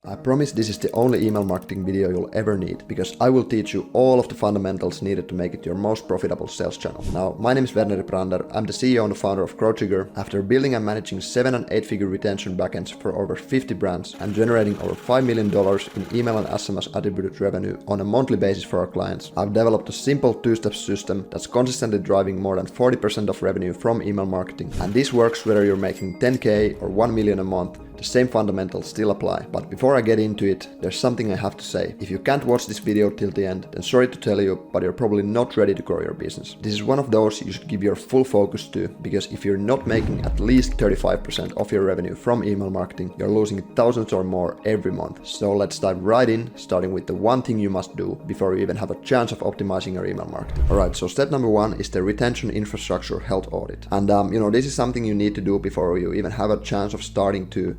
I promise this is the only email marketing video you'll ever need, because I will teach you all of the fundamentals needed to make it your most profitable sales channel. Now, my name is Werner Brander, I'm the CEO and the founder of GrowTrigger. After building and managing 7- and 8-figure retention backends for over 50 brands and generating over $5 million in email and SMS attributed revenue on a monthly basis for our clients, I've developed a simple two-step system that's consistently driving more than 40% of revenue from email marketing. And this works whether you're making 10K or 1 million a month. The same fundamentals still apply. But before I get into it, there's something I have to say. If you can't watch this video till the end, then sorry to tell you, but you're probably not ready to grow your business. This is one of those you should give your full focus to, because if you're not making at least 35% of your revenue from email marketing, you're losing thousands or more every month. So let's dive right in, starting with the one thing you must do before you even have a chance of optimizing your email marketing. Alright, so step number one is the retention infrastructure health audit. And this is something you need to do before you even have a chance of starting to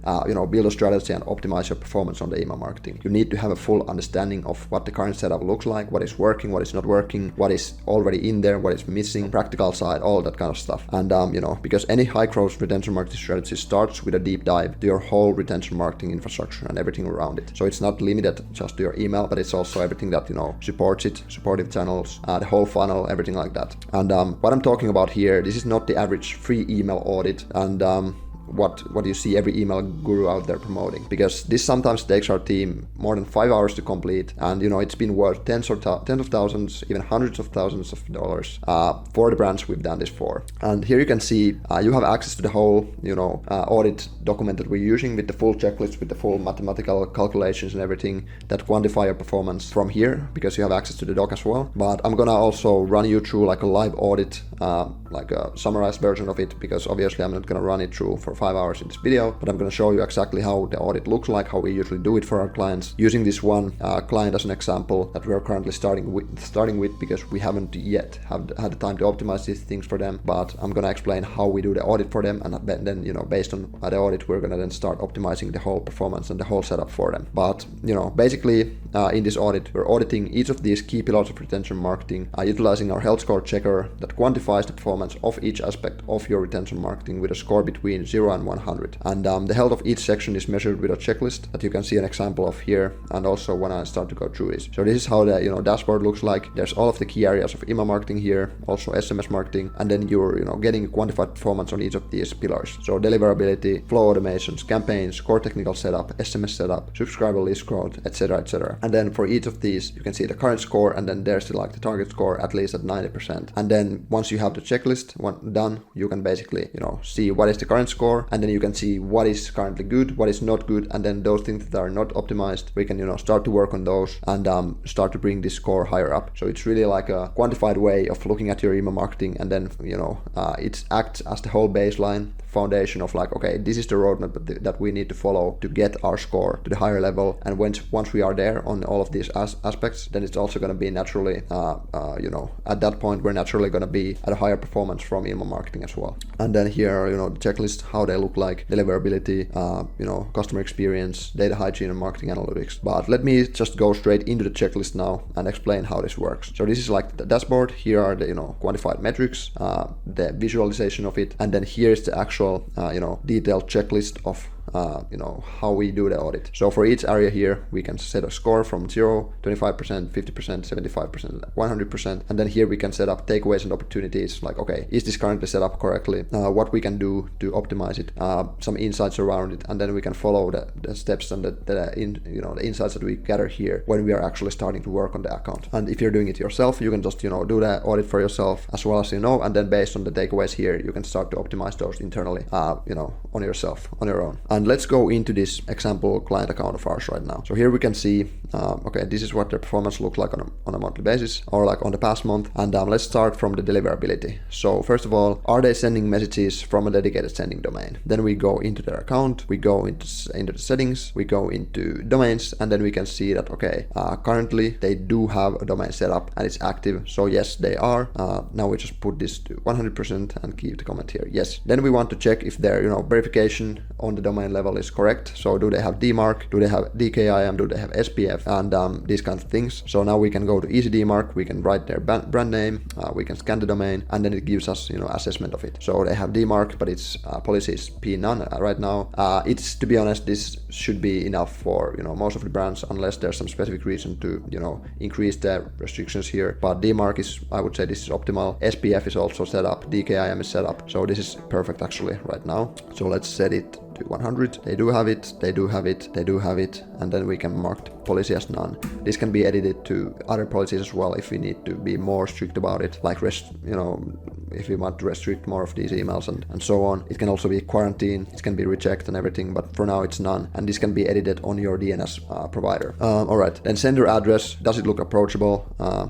build a strategy and optimize your performance on the email marketing. You need to have a full understanding of what the current setup looks like, what is working, what is not working, what is already in there, what is missing, practical side, all that kind of stuff. And because any high growth retention marketing strategy starts with a deep dive to your whole retention marketing infrastructure and everything around it. So it's not limited just to your email, but it's also everything that supports it, supportive channels, the whole funnel, everything like that. And what I'm talking about here, this is not the average free email audit and what you see every email guru out there promoting, because this sometimes takes our team more than 5 hours to complete, and it's been worth tens of thousands, even hundreds of thousands of dollars for the brands we've done this for. And here you can see you have access to the whole audit document that we're using, with the full checklist, with the full mathematical calculations and everything that quantify your performance from here, because you have access to the doc as well. But I'm gonna also run you through like a live audit, like a summarized version of it, because obviously I'm not gonna run it through for 5 hours in this video, but I'm going to show you exactly how the audit looks like, how we usually do it for our clients, using this one client as an example that we're currently starting with because we haven't yet had the time to optimize these things for them. But I'm going to explain how we do the audit for them, and then based on the audit, we're going to then start optimizing the whole performance and the whole setup for them. But basically in this audit, we're auditing each of these key pillars of retention marketing, utilizing our health score checker that quantifies the performance of each aspect of your retention marketing with a score between 0 and 100. And the health of each section is measured with a checklist that you can see an example of here, and also when I start to go through this. So this is how the dashboard looks like. There's all of the key areas of email marketing here, also SMS marketing, and then you're getting quantified performance on each of these pillars. So deliverability, flow automations, campaigns, core technical setup, SMS setup, subscriber list growth, etc., etc. And then for each of these, you can see the current score, and then there's the target score at least at 90%. And then once you have the checklist done, you can basically see what is the current score, and then you can see what is currently good, what is not good, and then those things that are not optimized, we can start to work on those and start to bring this score higher up. So it's really like a quantified way of looking at your email marketing, and then it acts as the whole baseline foundation of okay, this is the roadmap that we need to follow to get our score to the higher level. And once we are there on all of these aspects, then it's also going to be naturally at that point we're naturally going to be at a higher performance from email marketing as well. And then here are the checklist, how they look like, deliverability, customer experience, data hygiene, and marketing analytics. But let me just go straight into the checklist now and explain how this works. So this is like the dashboard. Here are the quantified metrics, the visualization of it, and then here is the actual detailed checklist of how we do the audit. So for each area here, we can set a score from 0, 25%, 50%, 75%, 100%. And then here we can set up takeaways and opportunities, like, okay, is this currently set up correctly? What we can do to optimize it, some insights around it, and then we can follow the steps and the insights that we gather here when we are actually starting to work on the account. And if you're doing it yourself, you can just do the audit for yourself as well as and then based on the takeaways here, you can start to optimize those internally, on yourself, on your own. And let's go into this example client account of ours right now. So here we can see, okay, this is what their performance looks like on a monthly basis, or like on the past month. And let's start from the deliverability. So first of all, are they sending messages from a dedicated sending domain? Then we go into their account, we go into the settings, we go into domains, and then we can see that, okay, currently they do have a domain set up and it's active. So yes, they are. Now we just put this to 100% and keep the comment here. Yes. Then we want to check if their verification on the domain domain level is correct. So do they have DMARC? Do they have DKIM? Do they have SPF? And these kinds of things. So now we can go to Easy DMARC. We can write their brand name. We can scan the domain, and then it gives us, assessment of it. So they have DMARC, but its policy is P none right now. It's, to be honest, this should be enough for most of the brands, unless there's some specific reason to increase the restrictions here. But DMARC is, I would say, this is optimal. SPF is also set up. DKIM is set up. So this is perfect actually right now. So let's set it to 100. They do have it, they do have it, they do have it, and then we can mark the policy as none. This can be edited to other policies as well if we need to be more strict about it, like if we want to restrict more of these emails and so on. It can also be quarantine, it can be reject and everything, but for now it's none, and this can be edited on your DNS provider. Alright, then sender address, does it look approachable?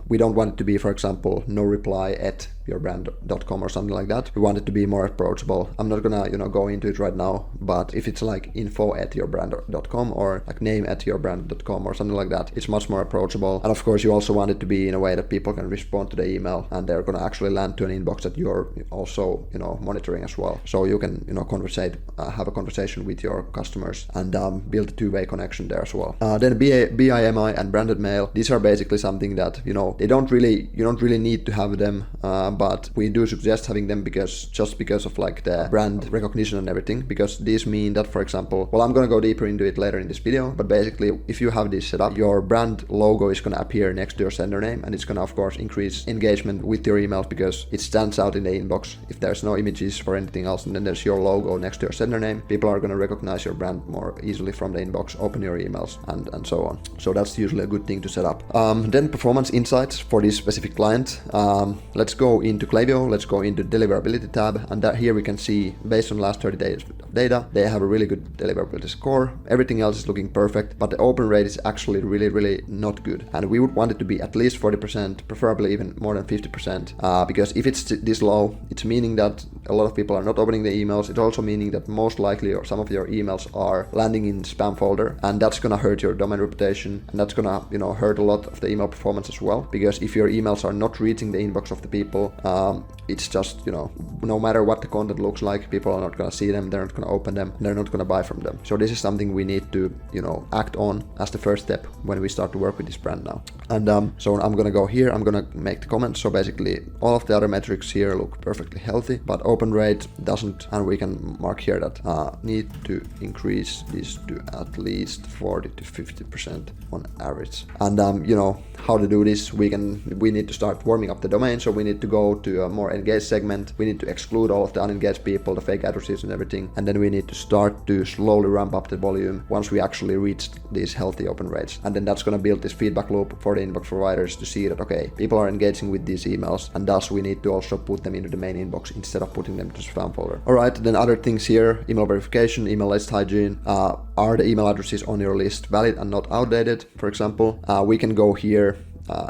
We don't want it to be, for example, no reply at yourbrand.com or something like that. We want it to be more approachable. I'm not gonna go into it right now, but if it's like info@yourbrand.com or like name@yourbrand.com or something like that, it's much more approachable. And of course you also want it to be in a way that people can respond to the email and they're gonna actually land to an inbox that you're also monitoring as well. So you can have a conversation with your customers and build a two-way connection there as well. Then BIMI and branded mail, these are basically something that you don't really need to have them, but we do suggest having them because of like the brand recognition and everything, because these mean that, for example, well, I'm gonna go deeper into it later in this video, but basically if you have this set up, your brand logo is gonna appear next to your sender name, and it's gonna of course increase engagement with your emails because it stands out in the inbox. If there's no images for anything else and then there's your logo next to your sender name, people are gonna recognize your brand more easily from the inbox, open your emails and so on. So that's usually a good thing to set up. Then performance insights for this specific client. Let's go into Klaviyo, let's go into deliverability tab, and that here we can see based on last 30 days of data, they have a really good deliverability score. Everything else is looking perfect, but the open rate is actually really not good. And we would want it to be at least 40%, preferably even more than 50%, because if it's this low, it's meaning that a lot of people are not opening the emails. It's also meaning that most likely or some of your emails are landing in spam folder, and that's gonna hurt your domain reputation, and that's gonna hurt a lot of the email performance as well, because if your emails are not reaching the inbox of the people, it's just no matter what the content looks like, people are not gonna see them, they're not gonna open them, they're not gonna buy from them. So this is something we need to act on as the first step when we start to work with this brand now. And so I'm gonna go here, I'm gonna make the comments. So basically all of the other metrics here look perfectly healthy, but open rate doesn't, and we can mark here that need to increase this to at least 40 to 50% on average. And how to do this, we need to start warming up the domain. So we need to go to a more engaged segment. We need to exclude all of the unengaged people, the fake addresses and everything, and then we need to start to slowly ramp up the volume once we actually reach these healthy open rates. And then that's going to build this feedback loop for the inbox providers to see that, okay, people are engaging with these emails, and thus we need to also put them into the main inbox instead of putting them to spam folder. Alright, then other things here, email verification, email list hygiene. Are the email addresses on your list valid and not outdated? For example, we can go here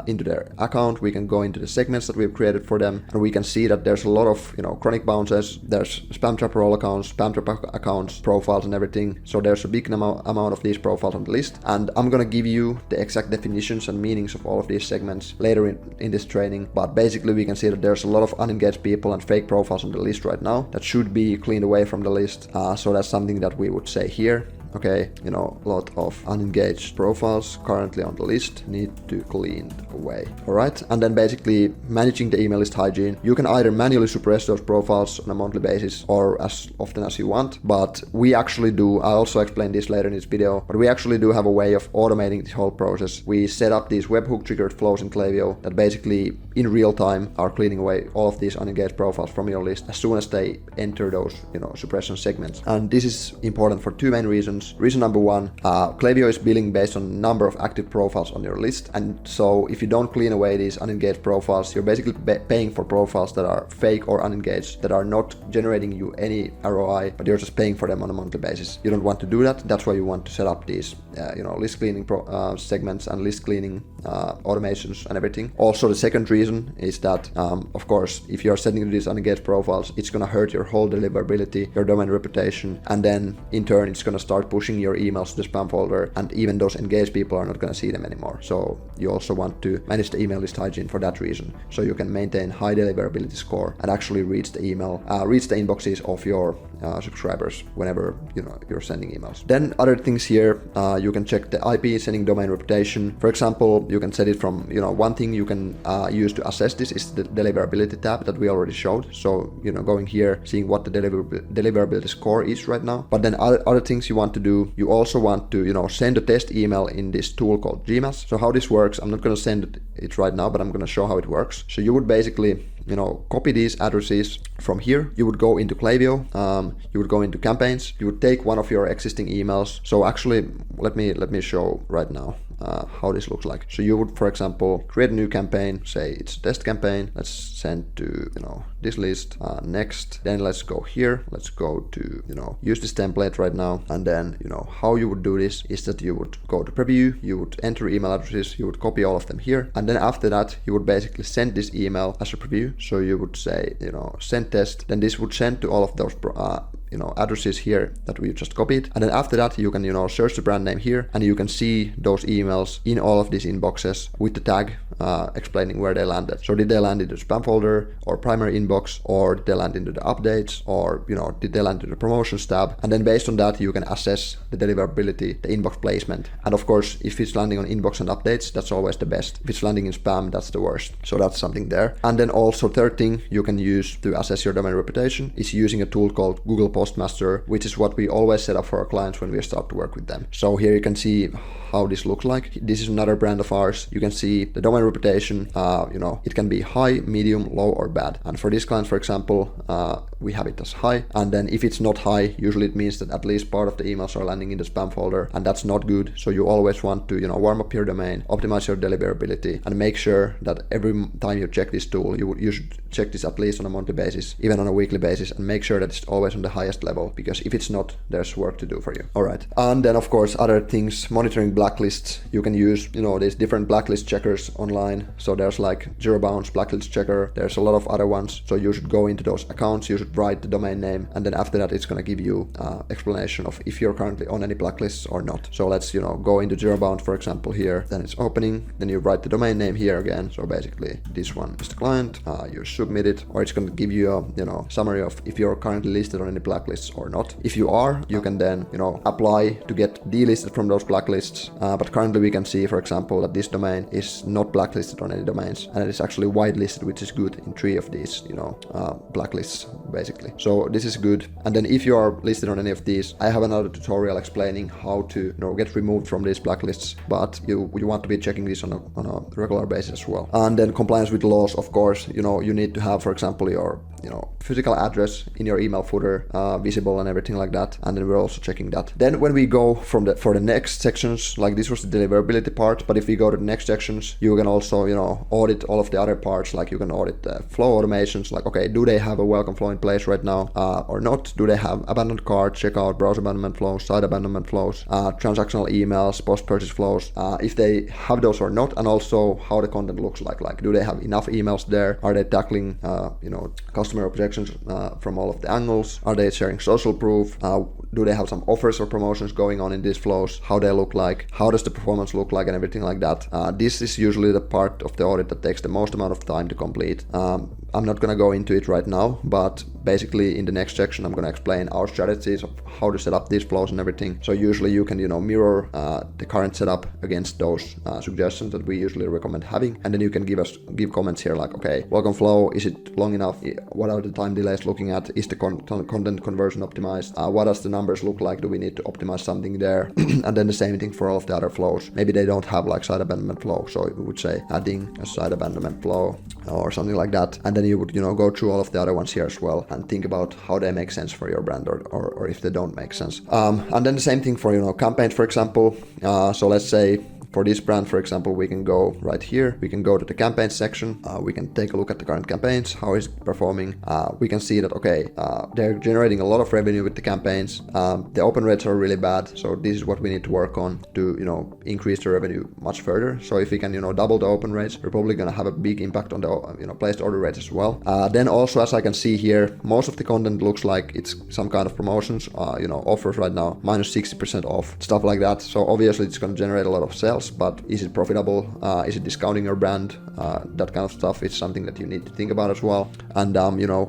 into their account, we can go into the segments that we've created for them, and we can see that there's a lot of chronic bounces, there's spam trap role accounts, spam trap accounts, profiles and everything. So there's a big amount of these profiles on the list, and I'm gonna give you the exact definitions and meanings of all of these segments later in this training. But basically we can see that there's a lot of unengaged people and fake profiles on the list right now that should be cleaned away from the list. So that's something that we would say here. Okay, a lot of unengaged profiles currently on the list need to clean away. Alright, and then basically managing the email list hygiene. You can either manually suppress those profiles on a monthly basis or as often as you want, but we actually do, I also explain this later in this video, but we actually do have a way of automating this whole process. We set up these webhook triggered flows in Klaviyo that basically in real time are cleaning away all of these unengaged profiles from your list as soon as they enter those, suppression segments. And this is important for two main reasons. Reason number one, Klaviyo is billing based on number of active profiles on your list, and so if you don't clean away these unengaged profiles, you're basically paying for profiles that are fake or unengaged, that are not generating you any ROI, but you're just paying for them on a monthly basis. You don't want to do that. That's why you want to set up these list cleaning segments and list cleaning automations and everything. Also, the second reason is that of course, if you're setting these unengaged profiles, it's going to hurt your whole deliverability, your domain reputation, and then in turn it's going to start start pushing your emails to the spam folder, and even those engaged people are not going to see them anymore. So you also want to manage the email list hygiene for that reason, so you can maintain high deliverability score and actually reach the inboxes of your subscribers whenever you're sending emails. Then other things here, you can check the IP sending domain reputation. For example, you can set it from one thing you can use to assess this is the deliverability tab that we already showed. So going here, seeing what the deliverability score is right now. But then other things you want to do, you also want to send a test email in this tool called Gmail. So how this works, I'm not going to send it right now, but I'm going to show how it works. So you would basically copy these addresses from here. You would go into Klaviyo, you would go into campaigns, you would take one of your existing emails. So actually, let me show right now how this looks like. So you would, for example, create a new campaign, say it's a test campaign. Let's send to this list. Next, then let's go here. Let's go to use this template right now. And then how you would do this is that you would go to preview, you would enter email addresses, you would copy all of them here, and then after that you would basically send this email as a preview. So you would say send test, then this would send to all of those addresses here that we just copied. And then after that you can search the brand name here, and you can see those emails in all of these inboxes with the tag explaining where they landed. So did they land into the spam folder or primary inbox, or did they land into the updates, or did they land into the promotions tab? And then based on that you can assess the deliverability, the inbox placement. And of course, if it's landing on inbox and updates, that's always the best. If it's landing in spam, that's the worst. So that's something there. And then also third thing you can use to assess your domain reputation is using a tool called Google Postmaster, which is what we always set up for our clients when we start to work with them. So here you can see how this looks like. This is another brand of ours. You can see the domain reputation, it can be high, medium, low, or bad. And for this client, for example, we have it as high. And then if it's not high, usually it means that at least part of the emails are landing in the spam folder, and that's not good. So you always want to, warm up your domain, optimize your deliverability, and make sure that every time you check this tool, you should check this at least on a monthly basis, even on a weekly basis, and make sure that it's always on the highest level, because if it's not, there's work to do for you. All right. And then of course, other things, monitoring blacklists. You can use, these different blacklist checkers online. So there's like Zero Bounce blacklist checker. There's a lot of other ones. So you should go into those accounts, you should write the domain name, and then after that, it's going to give you explanation of if you're currently on any blacklists or not. So let's, go into Zero Bounce, for example, here, then it's opening, then you write the domain name here again. So basically this one is the client, you submit it, or it's going to give you a, summary of if you're currently listed on any blacklists or not. If you are, you can then, apply to get delisted from those blacklists. But currently we can see, for example, that this domain is not blacklisted on any domains, and it is actually whitelisted, which is good in 3 of these, blacklists, basically. So this is good. And then if you are listed on any of these, I have another tutorial explaining how to, get removed from these blacklists, but you want to be checking this on a regular basis as well. And then compliance with laws, of course, you need to have, for example, your physical address in your email footer visible and everything like that. And then we're also checking that. Then when we go for the next sections, like this was the deliverability part, but if we go to the next sections, you can also audit all of the other parts. Like you can audit the flow automations, like okay, do they have a welcome flow in place right now or not? Do they have abandoned cart, checkout, browser abandonment flows, site abandonment flows, transactional emails, post-purchase flows, if they have those or not, and also how the content looks like do they have enough emails there? Are they tackling customer objections from all of the angles? Are they sharing social proof? Do they have some offers or promotions going on in these flows? How they look like? How does the performance look like, and everything like that? This is usually the part of the audit that takes the most amount of time to complete. I'm not going to go into it right now, but basically in the next section I'm going to explain our strategies of how to set up these flows and everything. So usually you can mirror the current setup against those suggestions that we usually recommend having, and then you can give comments here like, okay, welcome flow, is it long enough? What are the time delays looking at? Is the content conversion optimized? What does the numbers look like? Do we need to optimize something there? And then the same thing for all of the other flows. Maybe they don't have like site abandonment flow, so we would say adding a site abandonment flow or something like that. And then you would go through all of the other ones here as well and think about how they make sense for your brand or if they don't make sense. And then the same thing for campaigns, for example. So let's say For this brand, for example, we can go right here. We can go to the campaigns section. We can take a look at the current campaigns, how is it performing. We can see that, okay, they're generating a lot of revenue with the campaigns. The open rates are really bad. So this is what we need to work on to, increase the revenue much further. So if we can, double the open rates, we're probably going to have a big impact on the, placed order rates as well. Then also, as I can see here, most of the content looks like it's some kind of promotions, offers right now, minus 60% off, stuff like that. So obviously it's going to generate a lot of sales, but is it profitable? Is it discounting your brand? That kind of stuff is something that you need to think about as well. And,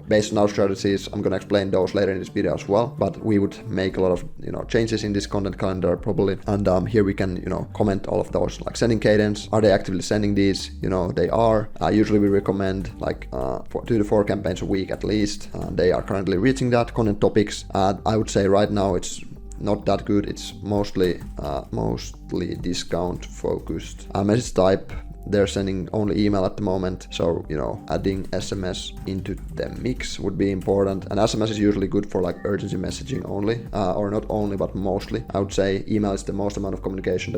based on our strategies, I'm going to explain those later in this video as well, but we would make a lot of, changes in this content calendar probably. And here we can, comment all of those, like sending cadence. Are they actively sending these? They are. Usually we recommend like 2 to 4 campaigns a week at least. They are currently reaching that. Content topics, I would say right now it's not that good. It's mostly discount focused. Message type, they're sending only email at the moment, so adding SMS into the mix would be important. And SMS is usually good for like urgency messaging only, or not only but mostly. I would say email is the most amount of communication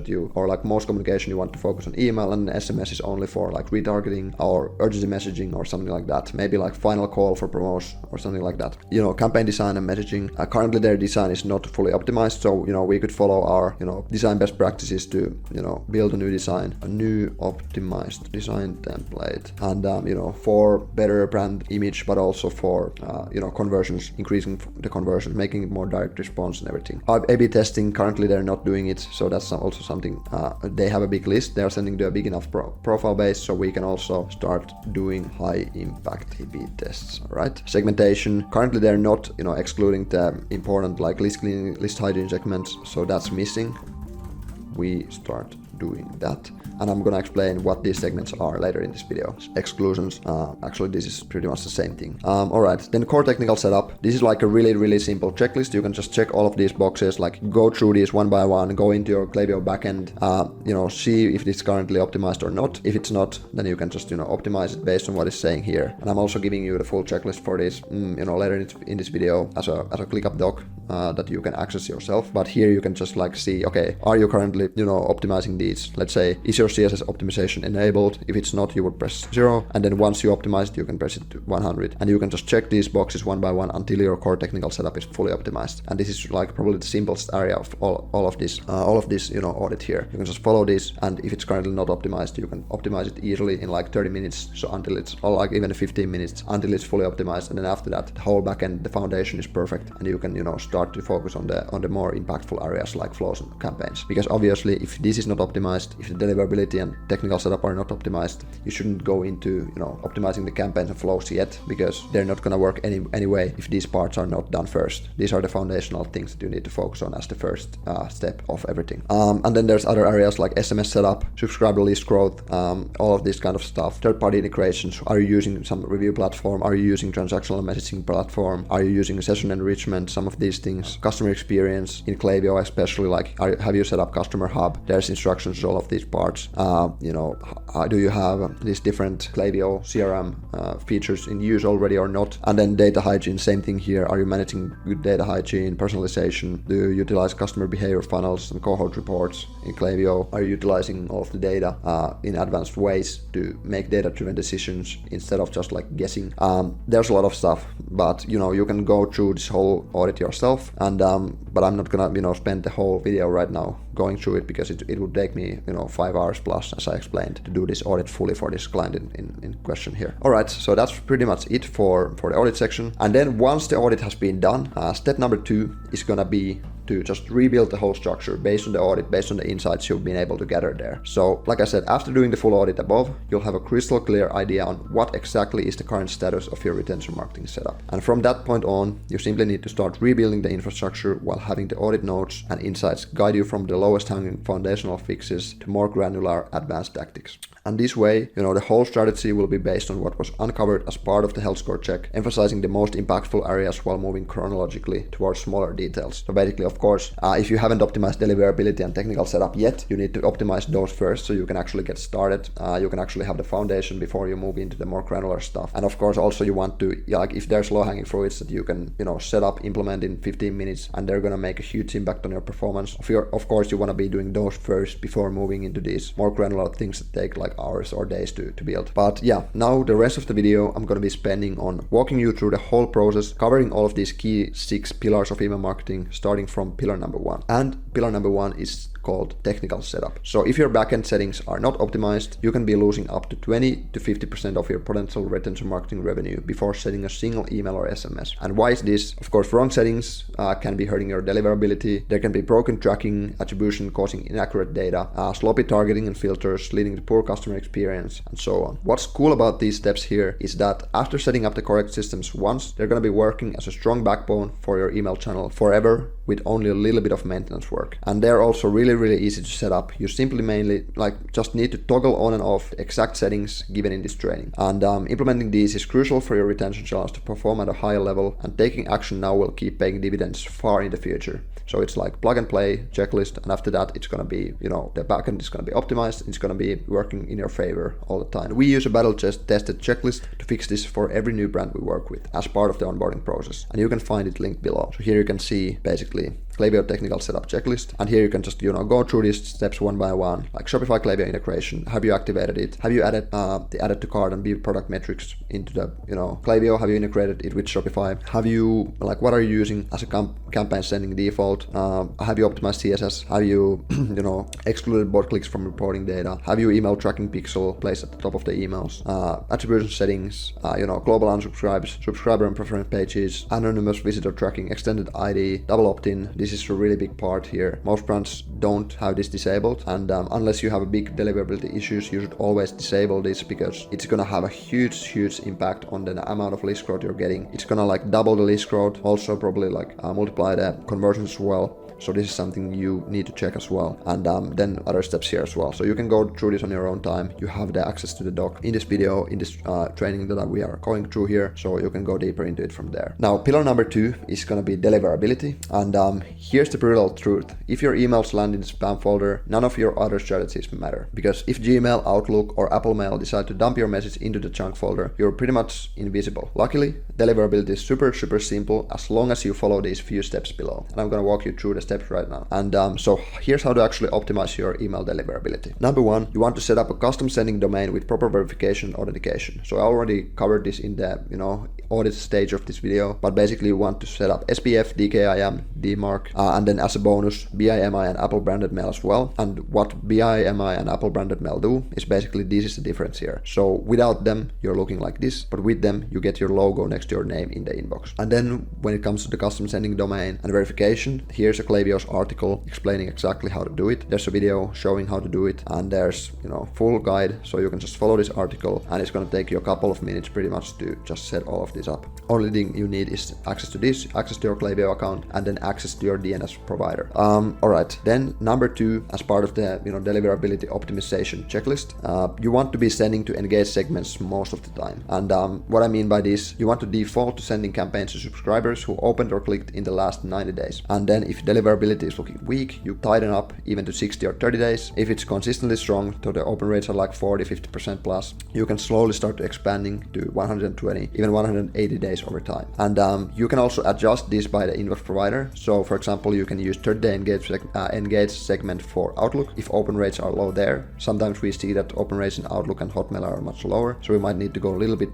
most communication you want to focus on email, and SMS is only for like retargeting or urgency messaging or something like that. Maybe like final call for promotion or something like that. Campaign design and messaging. Currently their design is not fully optimized, so we could follow our design best practices to build a new design, a new optimized design template, and for better brand image, but also for conversions, increasing the conversions, making it more direct response and everything. A/B testing, currently they're not doing it, so that's also something. They have a big list, they're sending to a big enough profile base, so we can also start doing high impact A/B tests. All right, segmentation, currently they're not excluding the important like list cleaning, list hygiene segments, so that's missing. We start doing that, and I'm gonna explain what these segments are later in this video. Exclusions, actually this is pretty much the same thing. Alright, then core technical setup. This is like a really simple checklist. You can just check all of these boxes, like go through these one by one, go into your Klaviyo backend, see if it's currently optimized or not. If it's not, then you can just optimize it based on what it's saying here. And I'm also giving you the full checklist for this later in this video as a ClickUp doc that you can access yourself. But here you can just like see, okay, are you currently optimizing these? Let's say, is your CSS optimization enabled? If it's not, you would press 0, and then once you optimize it, you can press it to 100, and you can just check these boxes one by one until your core technical setup is fully optimized. And this is like probably the simplest area of all of this audit here. You can just follow this, and if it's currently not optimized, you can optimize it easily in like 30 minutes, so until it's, or like even 15 minutes until it's fully optimized, and then after that, the whole backend, the foundation is perfect, and you can start to focus on the more impactful areas like flows and campaigns. Because obviously, if this is not optimized, if the deliverability and technical setup are not optimized, you shouldn't go into optimizing the campaigns and flows yet, because they're not gonna work anyway if these parts are not done first. These are the foundational things that you need to focus on as the first step of everything. And then there's other areas like SMS setup, subscriber list growth, all of this kind of stuff. Third-party integrations. Are you using some review platform? Are you using transactional messaging platform? Are you using session enrichment? Some of these things. Customer experience in Klaviyo, especially like have you set up customer hub? There's instructions, all of these parts. Do you have these different Klaviyo CRM features in use already or not? And then data hygiene, same thing here. Are you managing good data hygiene, personalization? Do you utilize customer behavior funnels and cohort reports in Klaviyo? Are you utilizing all of the data in advanced ways to make data-driven decisions instead of just like guessing? There's a lot of stuff, but you can go through this whole audit yourself, and but I'm not gonna spend the whole video right now going through it, because it would take me 5 hours plus, as I explained, to do this audit fully for this client in question here. Alright, so that's pretty much it for the audit section. And then once the audit has been done, step number 2 is gonna be to just rebuild the whole structure based on the audit, based on the insights you've been able to gather there. So like I said, after doing the full audit above, you'll have a crystal clear idea on what exactly is the current status of your retention marketing setup. And from that point on, you simply need to start rebuilding the infrastructure while having the audit notes and insights guide you from the lowest hanging foundational fixes to more granular advanced tactics. And this way, the whole strategy will be based on what was uncovered as part of the health score check, emphasizing the most impactful areas while moving chronologically towards smaller details. So basically, of course, if you haven't optimized deliverability and technical setup yet, you need to optimize those first so you can actually get started. You can actually have the foundation before you move into the more granular stuff. And of course, also you want to, like, if there's low-hanging fruits that you can, set up, implement in 15 minutes, and they're gonna make a huge impact on your performance. Of course, you want to be doing those first before moving into these more granular things that take like hours or days to build. But yeah, now the rest of the video I'm gonna be spending on walking you through the whole process, covering all of these key 6 pillars of email marketing, starting from pillar number 1. And pillar number 1 is called technical setup. So if your backend settings are not optimized, you can be losing up to 20 to 50% of your potential retention marketing revenue before sending a single email or SMS. And why is this? Of course, wrong settings can be hurting your deliverability. There can be broken tracking, attribution causing inaccurate data, sloppy targeting and filters leading to poor customer experience, and so on. What's cool about these steps here is that after setting up the correct systems once, they're going to be working as a strong backbone for your email channel forever with only a little bit of maintenance work. And they're also really easy to set up. You simply mainly just need to toggle on and off the exact settings given in this training. And implementing these is crucial for your retention channels to perform at a higher level, and taking action now will keep paying dividends far in the future. So it's like plug and play checklist, and after that it's going to be, the backend is going to be optimized. It's going to be working in your favor all the time. We use a battle tested checklist to fix this for every new brand we work with as part of the onboarding process, and you can find it linked below. So here you can see basically Klaviyo technical setup checklist, and here you can just go through these steps one by one, like Shopify Klaviyo integration. Have you activated it? Have you added the added to cart and view product metrics into the Klaviyo? Have you integrated it with Shopify? Have you what are you using as a campaign sending default? Have you optimized CSS? Have you excluded bot clicks from reporting data? Have you email tracking pixel placed at the top of the emails? Attribution settings, global unsubscribes, subscriber and preference pages, anonymous visitor tracking, extended ID, double opt-in. This is a really big part here. Most brands don't have this disabled, and unless you have a big deliverability issues, you should always disable this, because it's gonna have a huge impact on the amount of list growth you're getting. It's gonna double the list growth, also probably multiply the conversions as well. So this is something you need to check as well. And then other steps here as well. So you can go through this on your own time. You have the access to the doc in this video, in this training that we are going through here. So you can go deeper into it from there. Now, pillar number 2 is going to be deliverability. And here's the brutal truth. If your emails land in the spam folder, none of your other strategies matter. Because if Gmail, Outlook, or Apple Mail decide to dump your message into the junk folder, you're pretty much invisible. Luckily, deliverability is super simple as long as you follow these few steps below. And I'm going to walk you through the steps right now. And so here's how to actually optimize your email deliverability. Number 1, you want to set up a custom sending domain with proper verification and authentication. So I already covered this in the audit stage of this video, but basically you want to set up SPF, DKIM, DMARC, and then as a bonus, BIMI and Apple branded mail as well. And what BIMI and Apple branded mail do is basically, this is the difference here. So without them, you're looking like this, but with them, you get your logo next to your name in the inbox. And then when it comes to the custom sending domain and verification, here's a Klaviyo's article explaining exactly how to do it. There's a video showing how to do it, and there's full guide, so you can just follow this article, and it's going to take you a couple of minutes pretty much to just set all of this up. Only thing you need is access to this, access to your Klaviyo account, and then access to your DNS provider. Alright, then number 2, as part of the deliverability optimization checklist, you want to be sending to engaged segments most of the time. And what I mean by this, you want to default to sending campaigns to subscribers who opened or clicked in the last 90 days. And then if deliverability is looking weak, you tighten up even to 60 or 30 days. If it's consistently strong, so the open rates are like 40-50% plus, you can slowly start expanding to 120, even 180 days over time. And you can also adjust this by the inbox provider. So for example, you can use 30-day engaged segment for Outlook if open rates are low there. Sometimes we see that open rates in Outlook and Hotmail are much lower, so we might need to go a little bit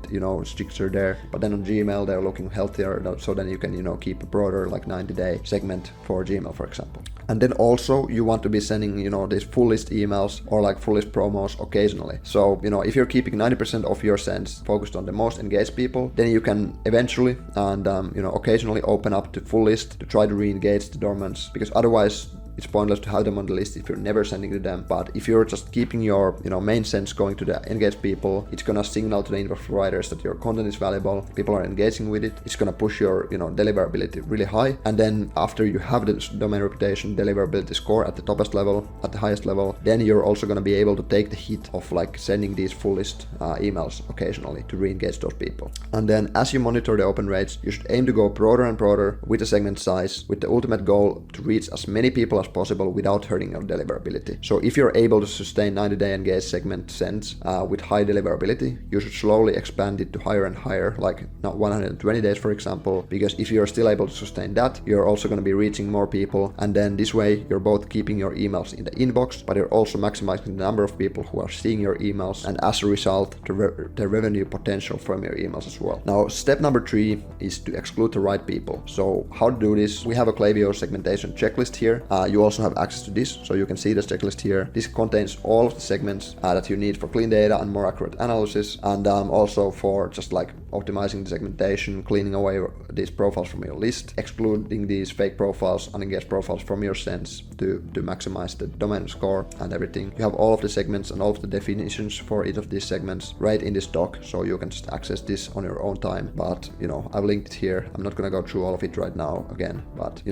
stricter there. But then on Gmail they're looking healthier, so then you can keep a broader 90-day segment for Gmail, for example. And then also you want to be sending these full list emails or full list promos occasionally. So if you're keeping 90% of your sends focused on the most engaged people, then you can eventually and occasionally open up to full list to try to re-engage the dormants, because otherwise it's pointless to have them on the list if you're never sending to them. But if you're just keeping your main sends going to the engaged people, it's gonna signal to the inbox providers that your content is valuable, people are engaging with it, it's gonna push your deliverability really high. And then after you have the domain reputation deliverability score at the topest level, at the highest level, then you're also gonna be able to take the hit of like sending these full list emails occasionally to re-engage those people. And then as you monitor the open rates, you should aim to go broader and broader with the segment size, with the ultimate goal to reach as many people as possible without hurting your deliverability. So if you're able to sustain 90-day engaged segment sends with high deliverability, you should slowly expand it to higher and higher, like not 120 days for example, because if you're still able to sustain that, you're also going to be reaching more people, and then this way you're both keeping your emails in the inbox, but you're also maximizing the number of people who are seeing your emails, and as a result the revenue potential from your emails as well. Now step number 3 is to exclude the right people. So how to do this? We have a Klaviyo segmentation checklist here. You also have access to this, so you can see this checklist here. This contains all of the segments that you need for clean data and more accurate analysis, and also for just like optimizing the segmentation, cleaning away these profiles from your list, excluding these fake profiles, unengaged profiles from your sends to maximize the domain score and everything. You have all of the segments and all of the definitions for each of these segments right in this doc, so you can just access this on your own time. But I've linked it here. I'm not gonna go through all of it right now again, but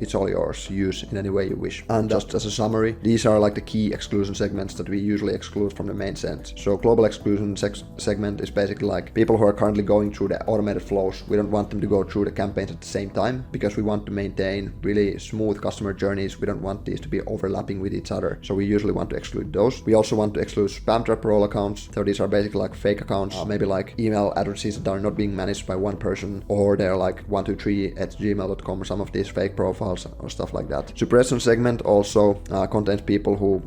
it's all yours. Use in any way you wish. And just as a summary, these are like the key exclusion segments that we usually exclude from the main sends. So global exclusion segment is basically like people who are currently going through the automated flows. We don't want them to go through the campaigns at the same time because we want to maintain really smooth customer journeys. We don't want these to be overlapping with each other, so we usually want to exclude those. We also want to exclude spam trap role accounts. So these are basically like fake accounts, maybe like email addresses that are not being managed by one person, or they're like 123@gmail.com or some of these fake profiles or stuff like that. Suppression segment also contains people who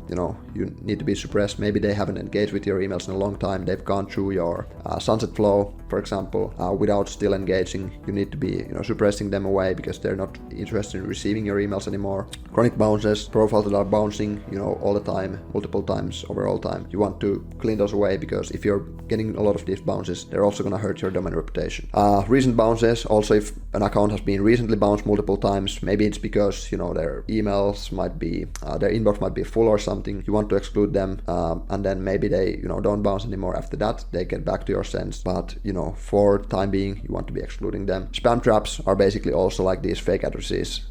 you need to be suppressed. Maybe they haven't engaged with your emails in a long time. They've gone through your sunset flow, for example, without still engaging. You need to be suppressing them away because they're not interested in receiving your emails anymore. Chronic bounces, profiles that are bouncing all the time, multiple times over all time. You want to clean those away because if you're getting a lot of these bounces, they're also going to hurt your domain reputation. Recent bounces, also if an account has been recently bounced multiple times, maybe it's because their emails might be their inbox might be full or something. You want to exclude them, and then maybe they don't bounce anymore after that. They get back to your sends, but for time being you want to be excluding them. Spam traps are basically also like these fake addresses.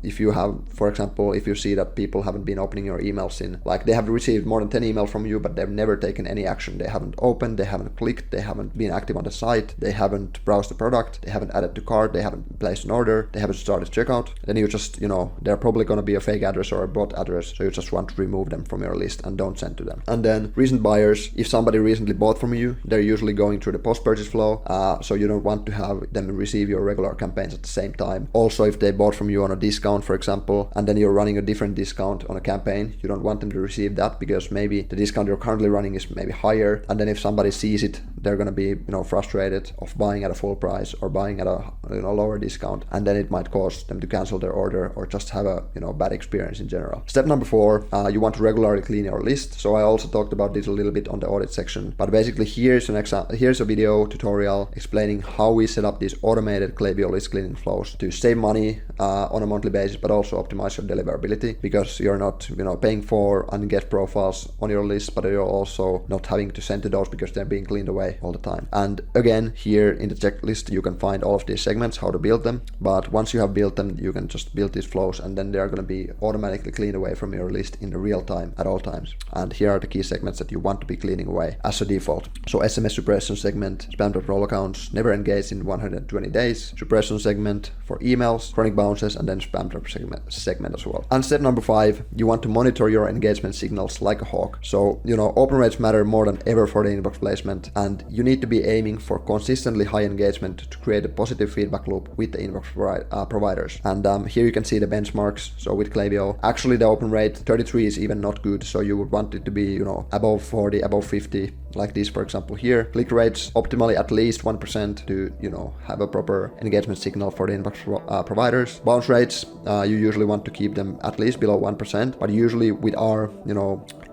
If you have, for example, if you see that people haven't been opening your emails like they have received more than 10 emails from you, but they've never taken any action. They haven't opened, they haven't clicked, they haven't been active on the site, they haven't browsed the product, they haven't added to cart, they haven't placed an order, they haven't started checkout, then you just, they're probably going to be a fake address or a bot address, so you just want to remove them from your list and don't send to them. And then recent buyers, if somebody recently bought from you, they're usually going through the post-purchase flow, so you don't want to have them receive your regular campaigns at the same time. Also, if they bought from you on a discount, for example, and then you're running a different discount on a campaign, you don't want them to receive that because maybe the discount you're currently running is maybe higher, and then if somebody sees it, they're going to be frustrated of buying at a full price or buying at a lower discount, and then it might cause them to cancel their order or just have a bad experience in general. Step number 4, you want to regularly clean your list. So I also talked about this a little bit on the audit section, but basically here's a video tutorial explaining how we set up these automated Klaviyo list cleaning flows to save money on a monthly basis, but also optimize your deliverability, because you're not paying for unengaged profiles on your list, but you're also not having to send to those because they're being cleaned away all the time. And again, here in the checklist you can find all of these segments, how to build them, but once you have built them, you can just build these flows and then they're going to be automatically cleaned away from your list in the real time at all times. And here are the key segments that you want to be cleaning away as a default. So SMS suppression segment, spam trap role accounts, never engaged in 120 days, suppression segment for emails, chronic bounces, and then spam trap segment as well. And step number 5, you want to monitor your engagement signals like a hawk. So open rates matter more than ever for the inbox placement, and you need to be aiming for consistently high engagement to create a positive feedback loop with the inbox providers. And here you can see the benchmarks. So with Klaviyo, actually the open rate 33 is even not good, so you would want it to be above 40, above 50, like this for example here. Click rates optimally at least 1% to have a proper engagement signal for the inbox providers. Bounce rates, you usually want to keep them at least below 1%, but usually with our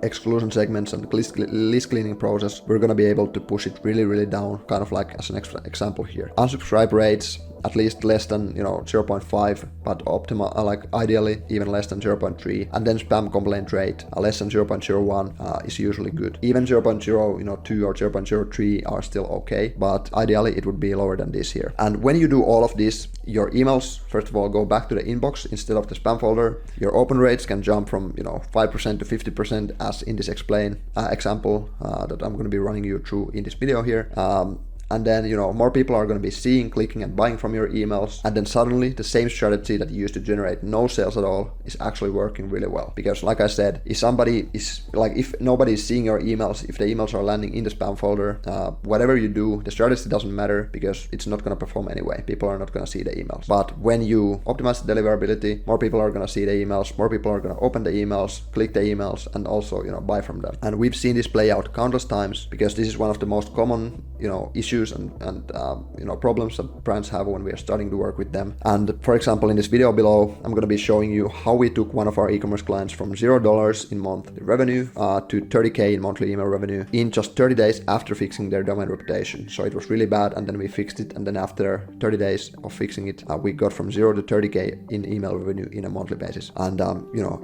exclusion segments and list cleaning process, we're gonna be able to push it really down, kind of like as an example here. Unsubscribe rates at least less than 0.5, but optimal, like ideally even less than 0.3, and then spam complaint rate less than 0.01 is usually good. Even 0.02 or 0.03 are still okay, but ideally it would be lower than this here. And when you do all of this, your emails first of all go back to the inbox instead of the spam folder. Your open rates can jump from 5% to 50%, as in this example that I'm going to be running you through in this video here. And then, more people are going to be seeing, clicking, and buying from your emails. And then suddenly, the same strategy that you used to generate no sales at all is actually working really well. Because like I said, if nobody is seeing your emails, if the emails are landing in the spam folder, whatever you do, the strategy doesn't matter because it's not going to perform anyway. People are not going to see the emails. But when you optimize the deliverability, more people are going to see the emails, more people are going to open the emails, click the emails, and also, buy from them. And we've seen this play out countless times because this is one of the most common, issues and problems that brands have when we are starting to work with them. And for example, in this video below, I'm going to be showing you how we took one of our e-commerce clients from $0 in monthly revenue to $30K in monthly email revenue in just 30 days after fixing their domain reputation. So it was really bad, and then we fixed it, and then after 30 days of fixing it, we got from 0 to 30K in email revenue in a monthly basis, and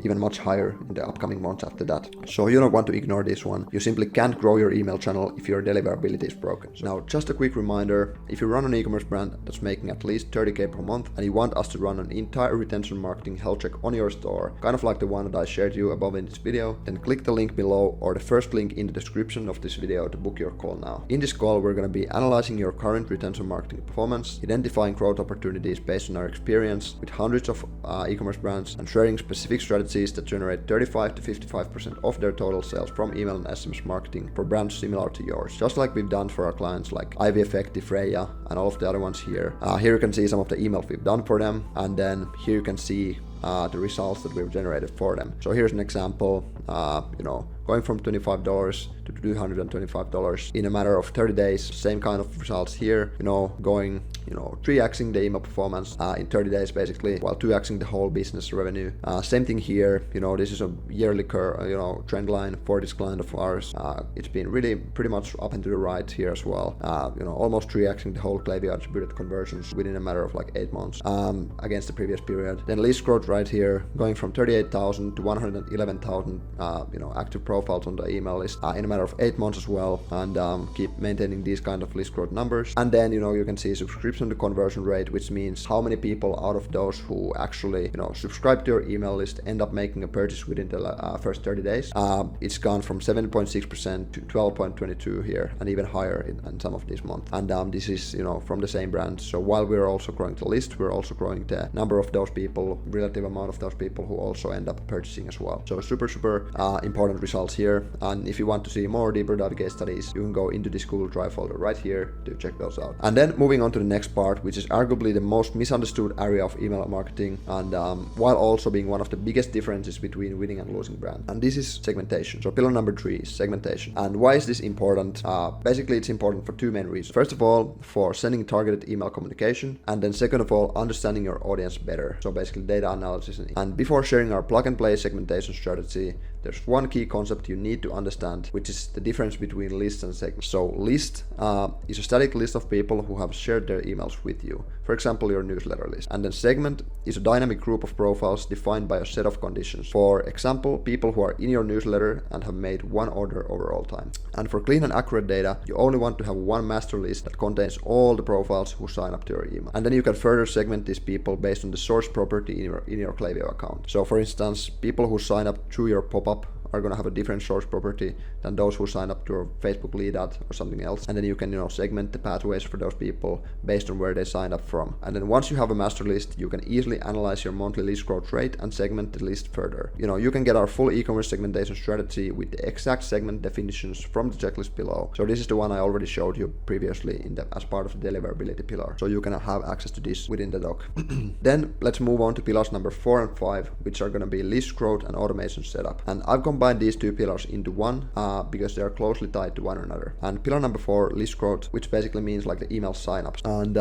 even much higher in the upcoming months after that. So you don't want to ignore this one. You simply can't grow your email channel if your deliverability is broken. So now, just a quick reminder, if you run an e-commerce brand that's making at least 30K per month and you want us to run an entire retention marketing health check on your store, kind of like the one that I shared you above in this video, then click the link below or the first link in the description of this video to book your call now. In this call, we're going to be analyzing your current retention marketing performance, identifying growth opportunities based on our experience with hundreds of e-commerce brands, and sharing specific strategies that generate 35 to 55% of their total sales from email and SMS marketing for brands similar to yours, just like we've done for our clients like Ivy Effective, Freya, and all of the other ones here. Here you can see some of the emails we've done for them, and then here you can see the results that we've generated for them. So here's an example, going from $25 to $225 in a matter of 30 days. Same kind of results here, going 3xing the email performance in 30 days basically, while 2xing the whole business revenue. Same thing here, this is a yearly trend line for this client of ours. It's been really pretty much up and to the right here as well. Almost 3xing the whole Klaviyo attributed conversions within a matter of like 8 months against the previous period. Then list growth right here, going from 38,000 to 111,000 active profiles on the email list in a matter of 8 months as well, and keep maintaining these kind of list growth numbers. And then you can see subscription to conversion rate, which means how many people out of those who actually subscribe to your email list end up making a purchase within the first 30 days. It's gone from 7.6% to 12.22 here, and even higher in some of these months. And this is from the same brand. So while we're also growing the list, we're also growing the number of those people, relative amount of those people who also end up purchasing as well. So super important results here. And if you want to see more deeper dive case studies, you can go into this Google Drive folder right here to check those out. And then moving on to the next part, which is arguably the most misunderstood area of email marketing, and while also being one of the biggest differences between winning and losing brands. And this is segmentation. So pillar number 3 is segmentation. And why is this important? Basically, it's important for 2 main reasons. First of all, for sending targeted email communication, and then second of all, understanding your audience better. So basically data analysis. And before sharing our plug and play segmentation strategy, there's one key concept you need to understand, which is the difference between lists and segments. So list is a static list of people who have shared their emails with you. For example, your newsletter list. And then segment is a dynamic group of profiles defined by a set of conditions. For example, people who are in your newsletter and have made one order over all time. And for clean and accurate data, you only want to have one master list that contains all the profiles who sign up to your email. And then you can further segment these people based on the source property in your Klaviyo account. So for instance, people who sign up through your pop-up are going to have a different source property than those who sign up to your Facebook lead ad or something else. And then you can segment the pathways for those people based on where they signed up from. And then once you have a master list, you can easily analyze your monthly list growth rate and segment the list further. You can get our full e-commerce segmentation strategy with the exact segment definitions from the checklist below. So this is the one I already showed you previously as part of the deliverability pillar. So you can have access to this within the doc. Then let's move on to pillars number 4 and 5, which are going to be list growth and automation setup. And I've combined combine these two pillars into one because they are closely tied to one another. And pillar number 4, list growth, which basically means like the email signups. And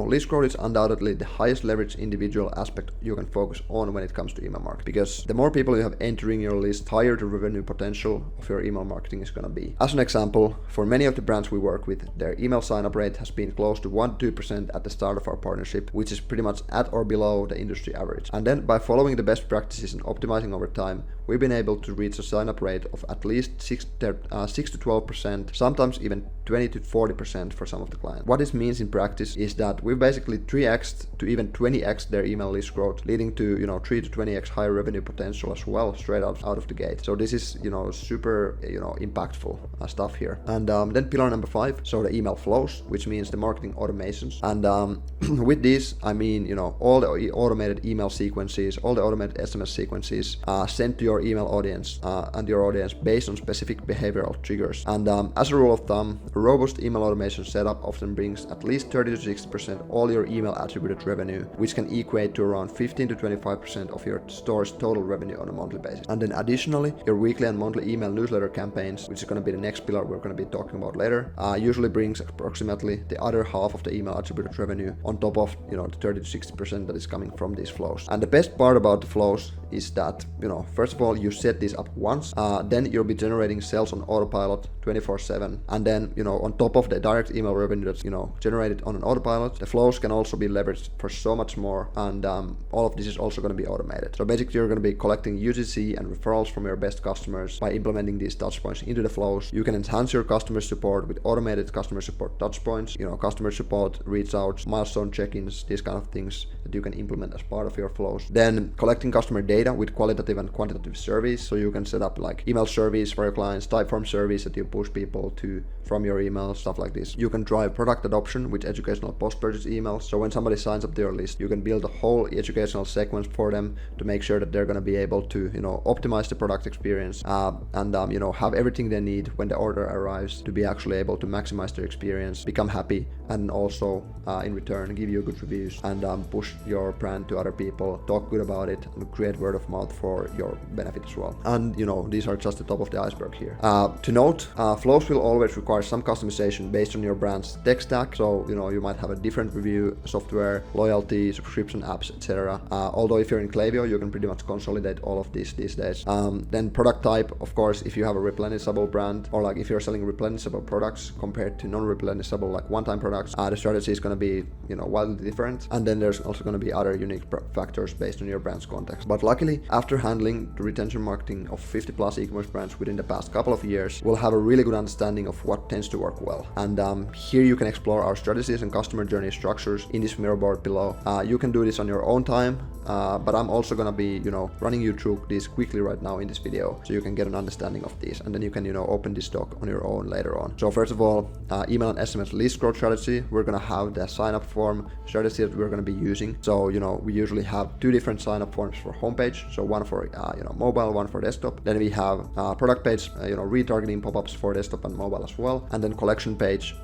list growth is undoubtedly the highest leverage individual aspect you can focus on when it comes to email marketing, because the more people you have entering your list, higher the revenue potential of your email marketing is going to be. As an example, for many of the brands we work with, their email sign-up rate has been close to 1-2% at the start of our partnership, which is pretty much at or below the industry average. And then by following the best practices and optimizing over time, we've been able to reach a sign-up rate of at least 6 to 12%, sometimes even 20 to 40% for some of the clients. What this means in practice is that we've basically 3x to even 20x their email list growth, leading to 3 to 20x higher revenue potential as well, straight out of the gate. So this is super impactful stuff here. And then pillar number 5, so the email flows, which means the marketing automations. And with this, I mean all the automated email sequences, all the automated SMS sequences sent to your email audience and your audience based on specific behavioral triggers. And as a rule of thumb, a robust email automation setup often brings at least 30 to 60% all your email attributed revenue, which can equate to around 15 to 25% of your store's total revenue on a monthly basis. And then additionally, your weekly and monthly email newsletter campaigns, which is going to be the next pillar we're going to be talking about later, usually brings approximately the other half of the email attributed revenue on top of the 30 to 60% that is coming from these flows. And the best part about the flows is that first of all, you set this up once, then you'll be generating sales on autopilot 24/7, and then on top of the direct email revenue that's generated on an autopilot, the flows can also be leveraged for so much more, and all of this is also going to be automated. So basically, you're going to be collecting UGC and referrals from your best customers by implementing these touchpoints into the flows. You can enhance your customer support with automated customer support touchpoints, customer support reach outs, milestone check-ins, these kind of things that you can implement as part of your flows. Then collecting customer data with qualitative and quantitative surveys, so you can set up like email surveys for your clients, Typeform surveys that you push people to from your emails, stuff like this. You can drive product adoption with educational post-purchase emails, so when somebody signs up to your list, you can build a whole educational sequence for them to make sure that they're going to be able to optimize the product experience and have everything they need when the order arrives to be actually able to maximize their experience, become happy, and also in return give you good reviews and push your brand to other people, talk good about it, and create word of mouth for your benefit as well. And these are just the top of the iceberg here. To note, flows will always require some customization based on your brand's tech stack, so you might have a different review software, loyalty, subscription apps, etc. Although if you're in Klaviyo, you can pretty much consolidate all of these days. Then product type, of course, if you have a replenishable brand, or like if you're selling replenishable products compared to non-replenishable like one-time products, the strategy is going to be wildly different. And then there's also going to be other unique factors based on your brand's context. But luckily, after handling the retention marketing of 50 plus e-commerce brands within the past couple of years, we'll have a really good understanding of what tends to work well. And here you can explore our strategies and customer journey structures in this mirror board below. You can do this on your own time, but I'm also going to be running you through this quickly right now in this video, so you can get an understanding of these, and then you can open this doc on your own later on. So first of all, email and SMS list growth strategy. We're going to have the sign up form strategy that we're going to be using. So we usually have 2 different sign up forms for homepage, so one for mobile, one for desktop. Then we have product page retargeting pop-ups for desktop and mobile as well, and then collection page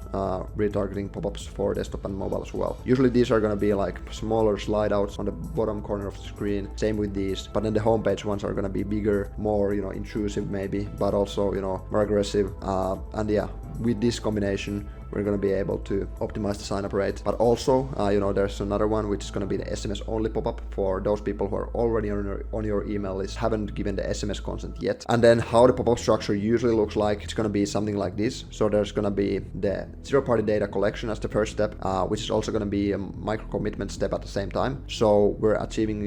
retargeting pop-ups for desktop and mobile as well. Usually these are going to be like smaller slide outs on the bottom corner of the screen, same with these, but then the homepage ones are going to be bigger, more intrusive maybe, but also more aggressive, and yeah, with this combination we're going to be able to optimize the sign-up rate. But also, there's another one which is going to be the SMS only pop-up for those people who are already on your email list, haven't given the SMS consent yet. And then how the pop-up structure usually looks like, it's going to be something like this. So there's going to be the zero-party data collection as the first step, which is also going to be a micro-commitment step at the same time. So we're achieving,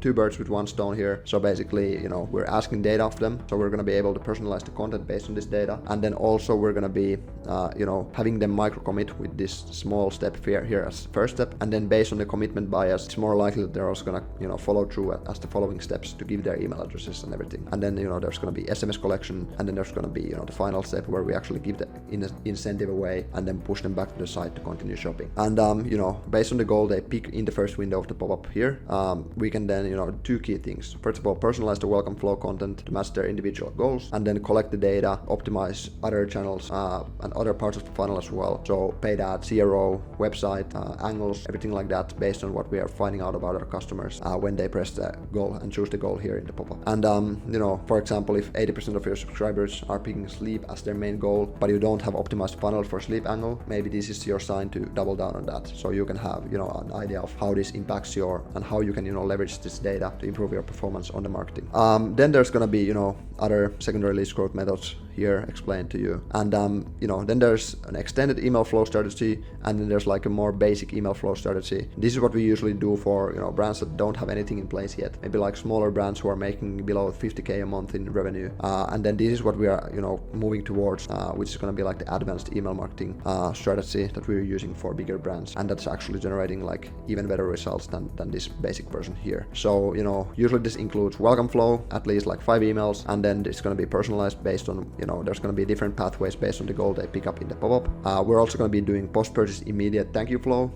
2 birds with 1 stone here. So basically, we're asking data of them. So we're going to be able to personalize the content based on this data. And then also we're going to be, having them micro commit with this small step here as first step, and then based on the commitment bias, it's more likely that they're also gonna follow through as the following steps to give their email addresses and everything. And then there's gonna be SMS collection, and then there's gonna be the final step where we actually give the incentive away and then push them back to the site to continue shopping. And based on the goal they pick in the first window of the pop-up here, we can then 2 key things. First of all, personalize the welcome flow content to match their individual goals, and then collect the data, optimize other channels and other parts of the funnel as well. So paid ads, CRO, website, angles, everything like that, based on what we are finding out about our customers when they press the goal and choose the goal here in the pop-up. And for example, if 80% of your subscribers are picking sleep as their main goal, but you don't have optimized funnel for sleep angle, maybe this is your sign to double down on that. So you can have an idea of how this impacts and how you can leverage this data to improve your performance on the marketing. Then there's gonna be other secondary lead growth methods here explained to you, and then there's an extended email flow strategy, and then there's like a more basic email flow strategy. This is what we usually do for brands that don't have anything in place yet, maybe like smaller brands who are making below 50k a month in revenue, and then this is what we are moving towards, which is going to be like the advanced email marketing strategy that we're using for bigger brands, and that's actually generating like even better results than this basic version here. So usually this includes welcome flow, at least like 5 emails, and then it's going to be personalized based on there's going to be different pathways based on the goal they pick up in the pop-up. We're also going to be doing post-purchase immediate thank you flow,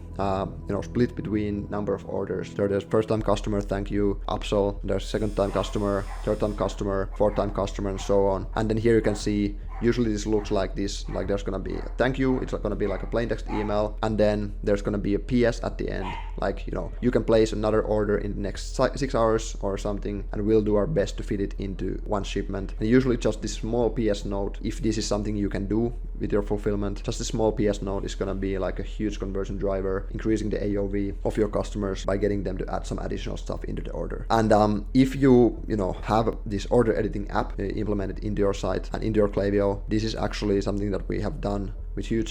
split between number of orders. So there's first time customer thank you, upsell, there's second time customer, third time customer, fourth time customer, and so on. And then here you can see usually this looks like this, like there's gonna be a thank you, it's gonna be like a plain text email, and then there's gonna be a PS at the end, like you can place another order in the next 6 hours or something, and we'll do our best to fit it into one shipment. And usually just this small PS note, if this is something you can do with your fulfillment, just a small PS note is gonna be like a huge conversion driver, increasing the AOV of your customers by getting them to add some additional stuff into the order. And if you have this order editing app implemented into your site and into your Klaviyo, this is actually something that we have done with huge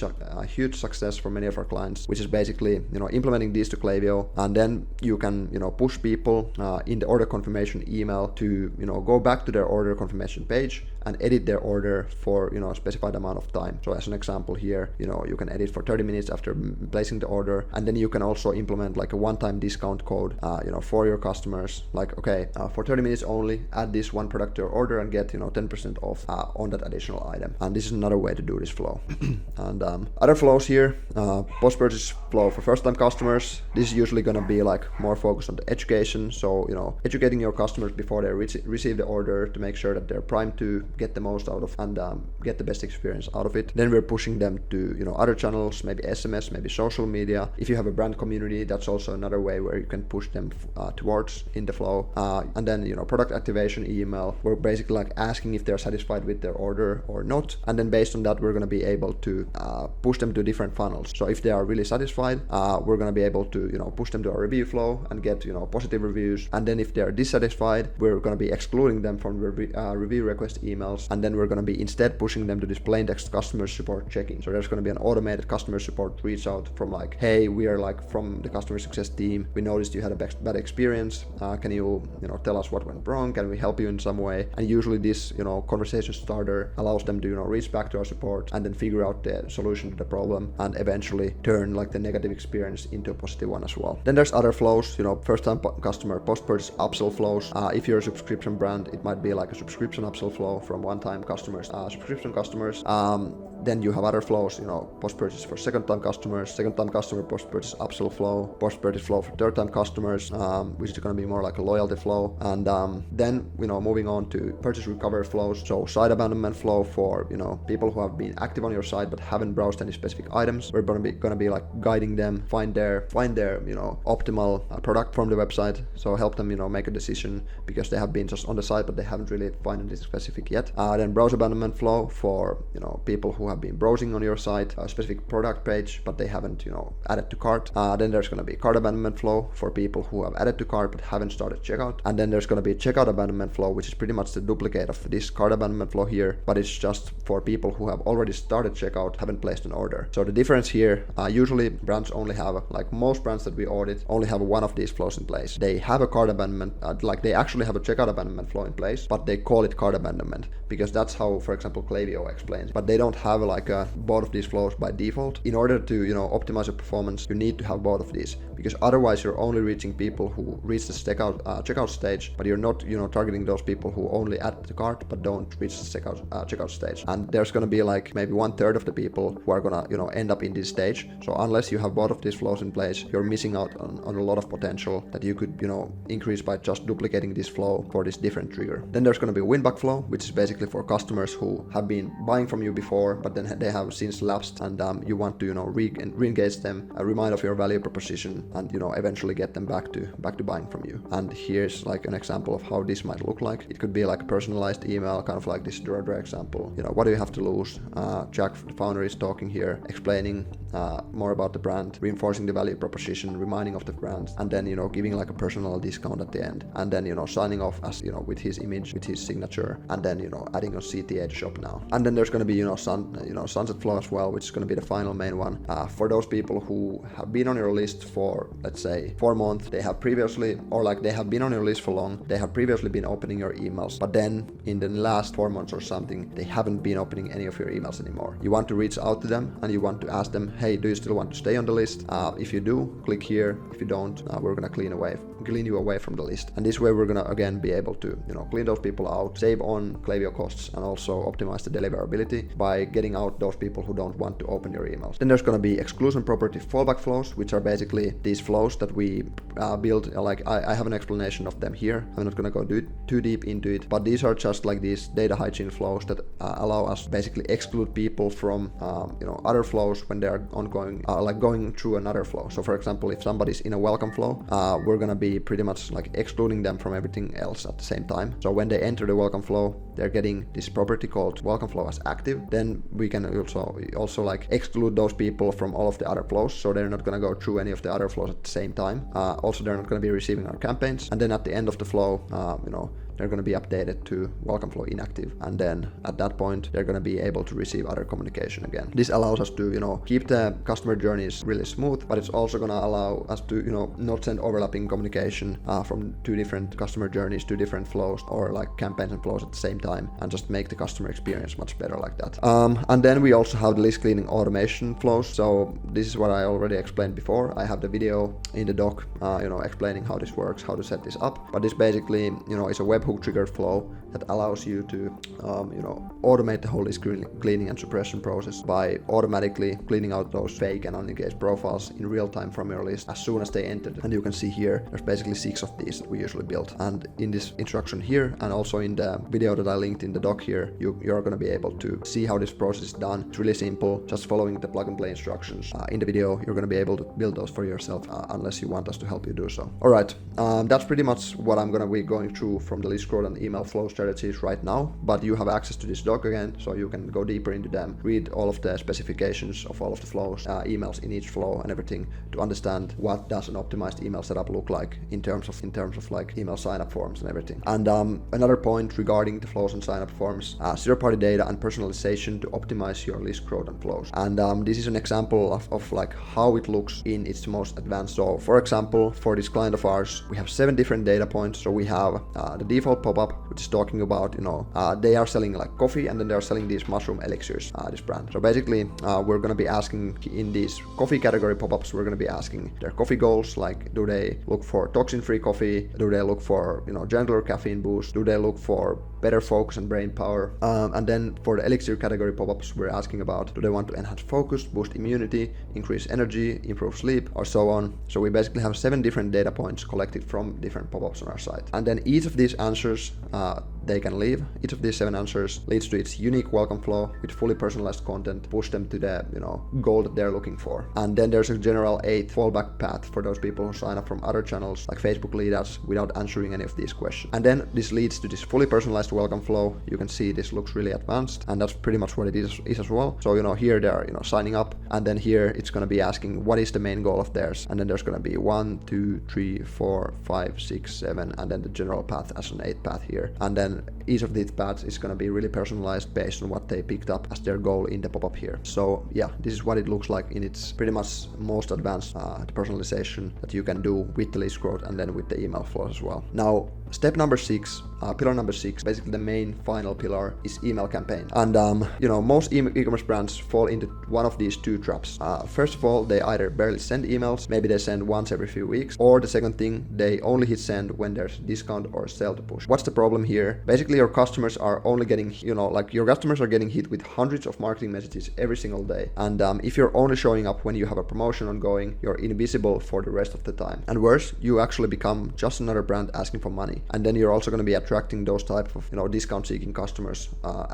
success for many of our clients, which is basically implementing these to Klaviyo, and then you can push people in the order confirmation email to go back to their order confirmation page and edit their order for a specified amount of time. So as an example here, you can edit for 30 minutes after placing the order, and then you can also implement like a one-time discount code for your customers, like for 30 minutes only, add this one product to your order and get 10% off on that additional item. And this is another way to do this flow. And other flows here, post-purchase flow for first-time customers. This is usually going to be like more focused on the education. So educating your customers before they receive the order to make sure that they're primed to get the most out of and get the best experience out of it. Then we're pushing them to other channels, maybe SMS, maybe social media. If you have a brand community, that's also another way where you can push them towards in the flow. And then product activation email. We're basically like asking if they're satisfied with their order or not, and then based on that we're going to be able to push them to different funnels. So if they are really satisfied, we're going to be able to push them to our review flow and get positive reviews. And then if they're dissatisfied, we're going to be excluding them from review request emails, and then we're going to be instead pushing them to this plain text customer support checking. So there's going to be an automated customer support reach out from like, hey, we are like from the customer success team, we noticed you had a bad experience, can you tell us what went wrong, can we help you in some way? And usually this conversation starter allows them to reach back to our support and then figure out the solution to the problem and eventually turn like the negative experience into a positive one as well. Then there's other flows, first time customer post-purchase upsell flows. If you're a subscription brand, it might be like a subscription upsell flow from one-time customers, subscription customers. Then you have other flows, post-purchase for second-time customers, second-time customer post-purchase upsell flow, post-purchase flow for third-time customers, which is going to be more like a loyalty flow. And then, moving on to purchase recovery flows. So site abandonment flow for, people who have been active on your site but haven't browsed any specific items. We're going to be like guiding them, find their optimal product from the website. So help them, make a decision because they have been just on the site but they haven't really found anything specific yet. Then browse abandonment flow for, people who have been browsing on your site, a specific product page, but they haven't, added to cart. Then there's going to be cart abandonment flow for people who have added to cart but haven't started checkout. And then there's going to be checkout abandonment flow, which is pretty much the duplicate of this cart abandonment flow here, but it's just for people who have already started checkout, haven't placed an order. So the difference here, usually brands only have, like most brands that we audit, only have one of these flows in place. They have a cart abandonment, like they actually have a checkout abandonment flow in place, but they call it cart abandonment because that's how, for example, Klaviyo explains. But they don't have like both of these flows by default. In order to optimize your performance, you need to have both of these because otherwise you're only reaching people who reach the checkout stage, but you're not, targeting those people who only add the cart but don't reach the checkout stage. And there's gonna be like maybe 1/3 of the people who are gonna, end up in this stage. So unless you have both of these flows in place, you're missing out on a lot of potential that you could, increase by just duplicating this flow for this different trigger. Then there's gonna be a win-back flow, which is basically for customers who have been buying from you before, but then they have since lapsed, and you want to, re-engage them, remind of your value proposition, and eventually get them back to buying from you. And here's like an example of how this might look like. It could be like a personalized email, kind of like this DuraDra example. What do you have to lose? Jack, the founder, is talking here, explaining more about the brand, reinforcing the value proposition, reminding of the brand, and then giving like a personal discount at the end, and then signing off as with his image, with his signature, and then adding a CTA shop now. And then there's going to be sunset flow as well, which is going to be the final main one for those people who have been on your list for, let's say, 4 months. They have previously, or like they have been on your list for long, they have previously been opening your emails, but then in the last 4 months or something, they haven't been opening any of your emails anymore. You want to reach out to them and you want to ask them, hey, do you still want to stay on the list? If you do, click here. If you don't, we're gonna clean you away from the list. And this way we're gonna again be able to clean those people out, save on Klaviyo costs, and also optimize the deliverability by getting out those people who don't want to open your emails. Then there's gonna be exclusion property fallback flows, which are basically these flows that we build. Like I have an explanation of them here. I'm not gonna go too deep into it, but these are just like these data hygiene flows that allow us basically exclude people from other flows when they are ongoing, like going through another flow. So for example, if somebody's in a welcome flow, we're gonna be pretty much like excluding them from everything else at the same time. So when they enter the welcome flow, they're getting this property called welcome flow as active. Then we can also like exclude those people from all of the other flows, so they're not gonna go through any of the other flows at the same time. Also, they're not gonna be receiving our campaigns. And then at the end of the flow, they're going to be updated to welcome flow inactive, and then at that point they're going to be able to receive other communication again. This allows us to keep the customer journeys really smooth, but it's also going to allow us to not send overlapping communication from 2 different customer journeys, 2 different flows, or like campaigns and flows at the same time, and just make the customer experience much better like that. And then we also have the list cleaning automation flows. So this is what I already explained before. I have the video in the doc explaining how this works, how to set this up, but this basically is a webhook triggered flow that allows you to automate the whole list cleaning and suppression process by automatically cleaning out those fake and unengaged profiles in real time from your list as soon as they entered. And you can see here there's basically 6 of these that we usually build, and in this instruction here and also in the video that I linked in the doc here, you're going to be able to see how this process is done. It's really simple, just following the plug and play instructions. In the video you're going to be able to build those for yourself unless you want us to help you do so. Alright, that's pretty much what I'm going to be going through from the list growth and email flow strategies right now, but you have access to this doc again, so you can go deeper into them, read all of the specifications of all of the flows, emails in each flow and everything, to understand what does an optimized email setup look like in terms of like email sign-up forms and everything. And another point regarding the flows and sign-up forms, zero-party data and personalization to optimize your list growth and flows. And this is an example of like how it looks in its most advanced. So for example, for this client of ours, we have 7 different data points. So we have the default pop-up, which is talking about they are selling like coffee, and then they are selling these mushroom elixirs, this brand. So basically we're going to be asking in these coffee category pop-ups, we're going to be asking their coffee goals, like do they look for toxin-free coffee, do they look for gentler caffeine boost, do they look for better focus and brain power, and then for the elixir category pop-ups we're asking about, do they want to enhance focus, boost immunity, increase energy, improve sleep, or so on. So we basically have 7 different data points collected from different pop-ups on our site, and then each of these answers they can leave. Each of these 7 answers leads to its unique welcome flow with fully personalized content, push them to the goal that they're looking for. And then there's a general 8 fallback path for those people who sign up from other channels like Facebook lead us without answering any of these questions. And then this leads to this fully personalized welcome flow. You can see this looks really advanced, and that's pretty much what it is as well. So here they're signing up, and then here it's going to be asking what is the main goal of theirs, and then there's going to be 1, 2, 3, 4, 5, 6, 7, and then the general path as an 8th path here. And then each of these paths is going to be really personalized based on what they picked up as their goal in the pop-up here. So yeah, this is what it looks like in its pretty much most advanced personalization that you can do with the list growth and then with the email flows as well. Now, Step number 6, pillar number 6, basically the main final pillar is email campaign. And most e-commerce brands fall into one of these two traps. First of all, they either barely send emails, maybe they send once every few weeks, or the second thing, they only hit send when there's a discount or a sale to push. What's the problem here? Basically, your customers are only getting, your customers are getting hit with hundreds of marketing messages every single day. And if you're only showing up when you have a promotion ongoing, you're invisible for the rest of the time. And worse, you actually become just another brand asking for money. And then you're also going to be attracting those type of, discount seeking customers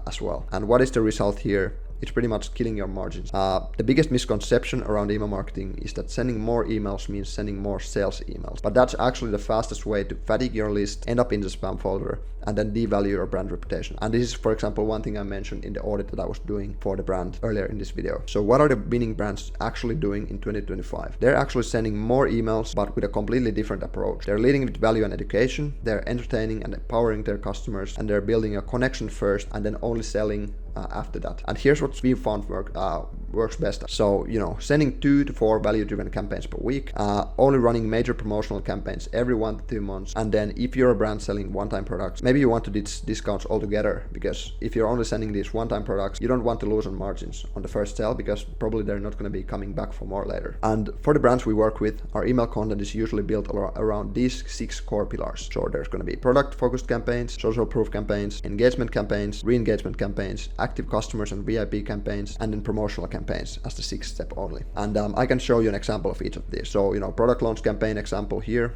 as well. And what is the result here? It's pretty much killing your margins. The biggest misconception around email marketing is that sending more emails means sending more sales emails. But that's actually the fastest way to fatigue your list, end up in the spam folder, and then devalue your brand reputation. And this is, for example, one thing I mentioned in the audit that I was doing for the brand earlier in this video. So what are the winning brands actually doing in 2025? They're actually sending more emails, but with a completely different approach. They're leading with value and education, they're entertaining and empowering their customers, and they're building a connection first and then only selling after that. And here's what we found works best. So, sending 2 to 4 value-driven campaigns per week, only running major promotional campaigns every 1 to 2 months. And then if you're a brand selling one-time products, maybe you want to discounts altogether, because if you're only sending these one-time products, you don't want to lose on margins on the first sale, because probably they're not going to be coming back for more later. And for the brands we work with, our email content is usually built around these 6 core pillars. So there's going to be product-focused campaigns, social proof campaigns, engagement campaigns, re-engagement campaigns, active customers and VIP campaigns, and then promotional campaigns as the 6th step only. And I can show you an example of each of these. So, product launch campaign example here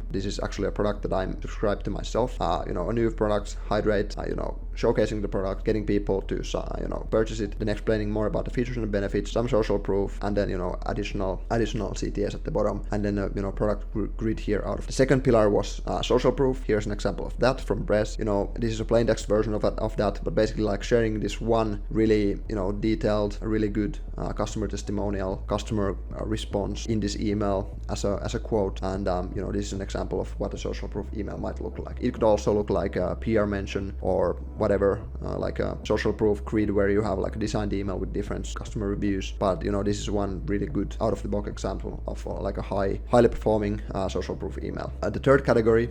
this is actually a product that I'm subscribed to myself. A new product, Hydrate, showcasing the product, getting people to, purchase it, then explaining more about the features and the benefits, some social proof, and then, additional CTS at the bottom, and then, product grid here out of the second pillar was social proof. Here's an example of that from Bress. This is a plain text version of that, but basically like sharing this one really, detailed, really good customer testimonial, customer response in this email as a quote. And, this is an example of what a social proof email might look like. It could also look like a PR mention or whatever, like a social proof grid where you have like a designed email with different customer reviews. But, this is one really good out of the box example of like a highly performing social proof email. The third category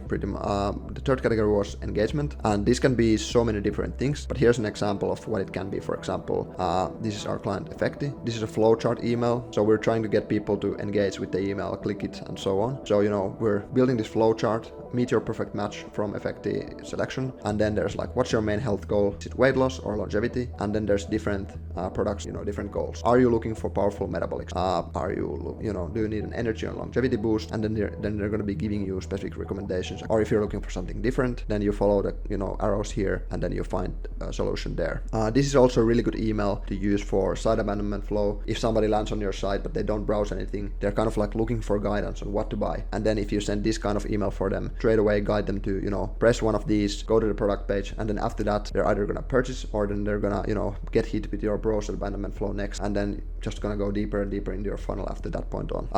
was engagement. And this can be so many different things, but here's an example of what it can be. For example, this is our client Effecti. This is a flowchart email. So we're trying to get people to engage with the email, click it, and so on. So, we're building this flowchart, meet your perfect match from Effecti selection. And then there's like, what's your main health goal? Is it weight loss or longevity? And then there's different products, different goals. Are you looking for powerful metabolics? Are you, do you need an energy and longevity boost? And then they're going to be giving you specific recommendations. Or if you're looking for something different, then you follow the, arrows here, and then you find a solution there. This is also a really good email to use for site abandonment flow. If somebody lands on your site but they don't browse anything, they're kind of like looking for guidance on what to buy. And then if you send this kind of email for them, straight away guide them to, press one of these, go to the product page, and then after that, they're either gonna purchase or then they're gonna, get hit with your browser abandonment flow next, and then just gonna go deeper and deeper into your funnel after that point on.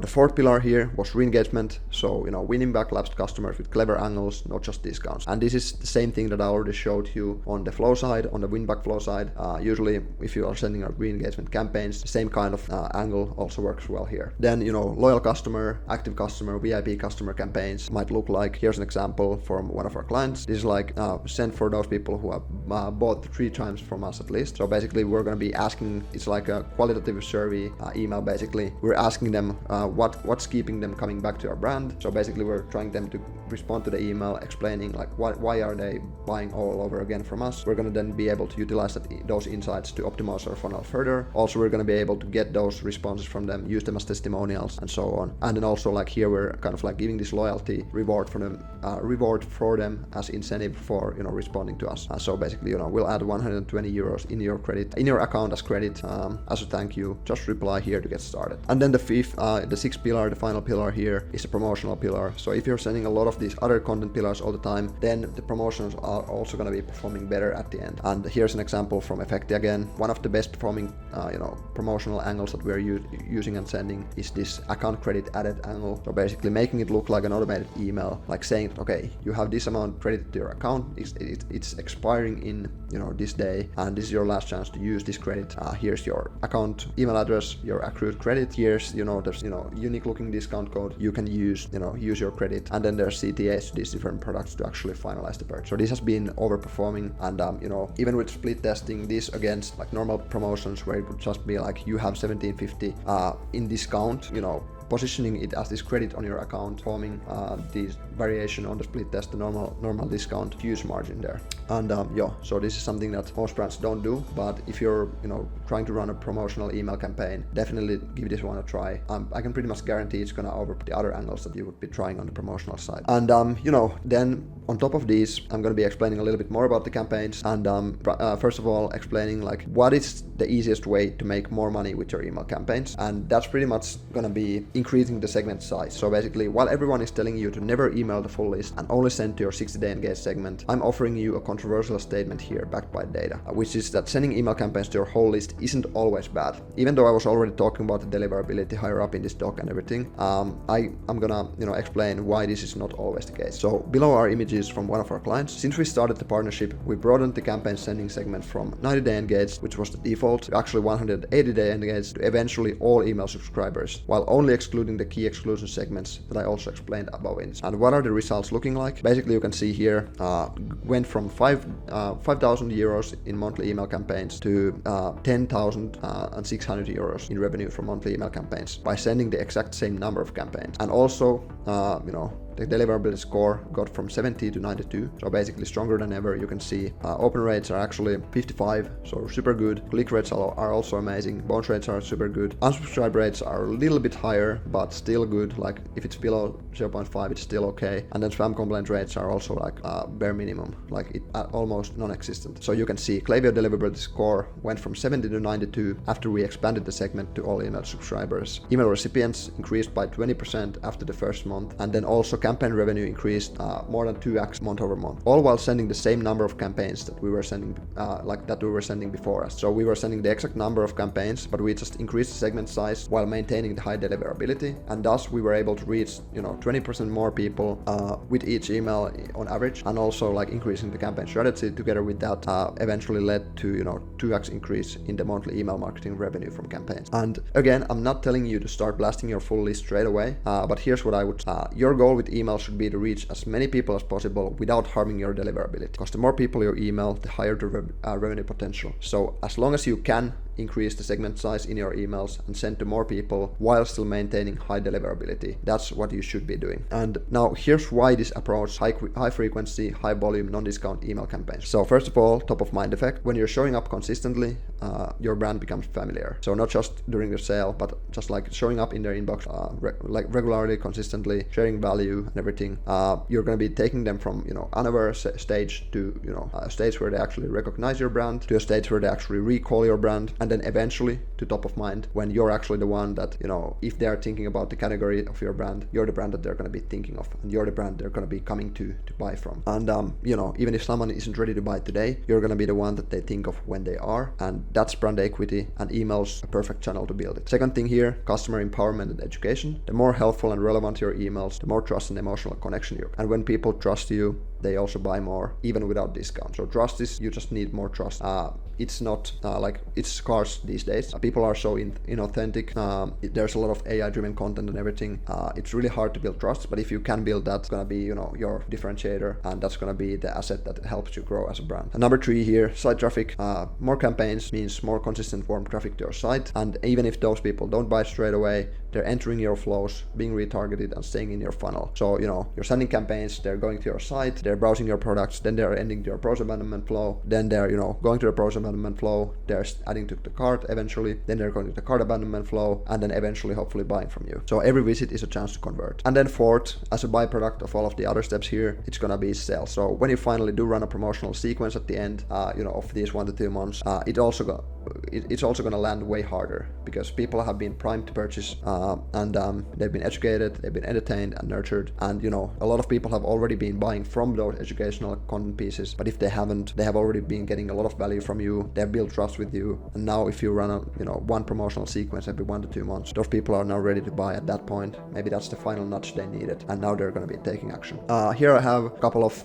The fourth pillar here was re-engagement. So, winning back lapsed customers with clever angles, not just discounts. And this is the same thing that I already showed you on the flow side, on the win back flow side. Usually, if you are sending out re-engagement campaigns, the same kind of angle also works well here. Then, loyal customer, active customer, VIP customer campaigns might look like, here's an example from one of our clients. This is like sent for those people who have bought 3 times from us at least. So basically, we're going to be asking, it's like a qualitative survey email basically. We're asking them what's keeping them coming back to our brand. So basically, we're trying them to respond to the email explaining like why are they buying all over again from us. We're going to then be able to utilize those insights to optimize our funnel further. Also, we're going to be able to get those responses from them, use them as testimonials and so on. And then also like here, we're kind of like giving this loyalty reward for them as incentive for responding to us. So basically, we'll add 120 euros in your account as credit as a thank you. Just reply here to get started. And then the 6th pillar, the final pillar here, is a promotional pillar. So if you're sending a lot of these other content pillars all the time, then the promotions are also going to be performing better at the end. And here's an example from Effecti again. One of the best performing promotional angles that we're using and sending is this account credit added angle. So basically making it look like an automated email, like saying, okay, you have this amount credited to your account. It's expiring in, you know, this day, and this is your last chance to use this credit. Here's your account email address, your accrued credit. Here's, you know, there's, you know, unique looking discount code. You can use, you know, use your credit, and then there's CTAs to these different products to actually finalize the purchase. So this has been overperforming, and you know, even with split testing this against like normal promotions where it would just be like you have $17.50 in discount, you know, positioning it as this credit on your account, forming this variation on the split test, the normal discount, huge margin there. And yeah, so this is something that most brands don't do, but if you're, you know, trying to run a promotional email campaign, definitely give this one a try. I can pretty much guarantee it's gonna overpay the other angles that you would be trying on the promotional side. And you know, then on top of these, I'm gonna be explaining a little bit more about the campaigns, and first of all, explaining like what is the easiest way to make more money with your email campaigns, and that's pretty much gonna be increasing the segment size. So basically, while everyone is telling you to never email the full list and only send to your 60-day engaged segment, I'm offering you a controversial statement here backed by data, which is that sending email campaigns to your whole list isn't always bad. Even though I was already talking about the deliverability higher up in this doc and everything, I'm gonna, you know, explain why this is not always the case. So below are images from one of our clients. Since we started the partnership, we broadened the campaign sending segment from 90-day engaged, which was the default, to actually 180-day engaged, to eventually all email subscribers, while only excluding the key exclusion segments that I also explained above. And what are the results looking like? Basically, you can see here, went from 5,000 euros in monthly email campaigns to 10,600 euros in revenue from monthly email campaigns by sending the exact same number of campaigns. And also, you know, the deliverability score got from 70 to 92, so basically stronger than ever. You can see open rates are actually 55, so super good. Click rates are also amazing. Bounce rates are super good. Unsubscribe rates are a little bit higher, but still good. Like if it's below 0.5, it's still okay. And then spam complaint rates are also like bare minimum, like it almost non-existent. So you can see Klaviyo deliverability score went from 70 to 92 after we expanded the segment to all email subscribers. Email recipients increased by 20% after the first month, and then also campaign revenue increased more than 2x month over month, all while sending the same number of campaigns that we were sending before us. So we were sending the exact number of campaigns, but we just increased the segment size while maintaining the high deliverability, and thus we were able to reach, you know, 20% more people with each email on average, and also like increasing the campaign strategy together with that eventually led to, you know, 2x increase in the monthly email marketing revenue from campaigns. And again, I'm not telling you to start blasting your full list straight away, but here's what I would your goal with email should be to reach as many people as possible without harming your deliverability, because the more people you email, the higher the revenue potential. So as long as you can increase the segment size in your emails and send to more people while still maintaining high deliverability, that's what you should be doing. And now here's why this approach high frequency, high volume, non-discount email campaigns. So first of all, top of mind effect. When you're showing up consistently, your brand becomes familiar. So not just during the sale, but just like showing up in their inbox like regularly, consistently, sharing value and everything. You're going to be taking them from, you know, another stage to, you know, a stage where they actually recognize your brand, to a stage where they actually recall your brand, and then eventually to top of mind when you're actually the one that, you know, if they're thinking about the category of your brand, you're the brand that they're going to be thinking of, and you're the brand they're going to be coming to buy from. And you know, even if someone isn't ready to buy today, you're going to be the one that they think of when they are, and that's brand equity, and email's a perfect channel to build it. Second thing here, customer empowerment and education. The more helpful and relevant your emails, the more trust and emotional connection you. And when people trust you, they also buy more, even without discount. So trust is, you just need more trust. It's not like it's scarce these days. People are so inauthentic. There's a lot of AI-driven content and everything. It's really hard to build trust, but if you can build that, it's gonna be, you know, your differentiator, and that's gonna be the asset that helps you grow as a brand. And number 3 here, site traffic. More campaigns means more consistent warm traffic to your site, and even if those people don't buy straight away, they're entering your flows, being retargeted, and staying in your funnel. So, you know, you're sending campaigns, they're going to your site, they're browsing your products, then they're ending your browse abandonment flow, then they're, you know, going to the browse abandonment flow, they're adding to the cart eventually, then they're going to the cart abandonment flow, and then eventually hopefully buying from you. So every visit is a chance to convert. And then fourth, as a byproduct of all of the other steps here, it's gonna be sales. So when you finally do run a promotional sequence at the end, you know, of these 1 to 2 months, it also it's also going to land way harder because people have been primed to purchase, and they've been educated, they've been entertained and nurtured, and a lot of people have already been buying from those educational content pieces. But if they haven't, they have already been getting a lot of value from you, they have built trust with you, and now if you run a one promotional sequence every 1 to 2 months, those people are now ready to buy at that point. Maybe that's the final nudge they needed, and now they're going to be taking action. Here I have a couple of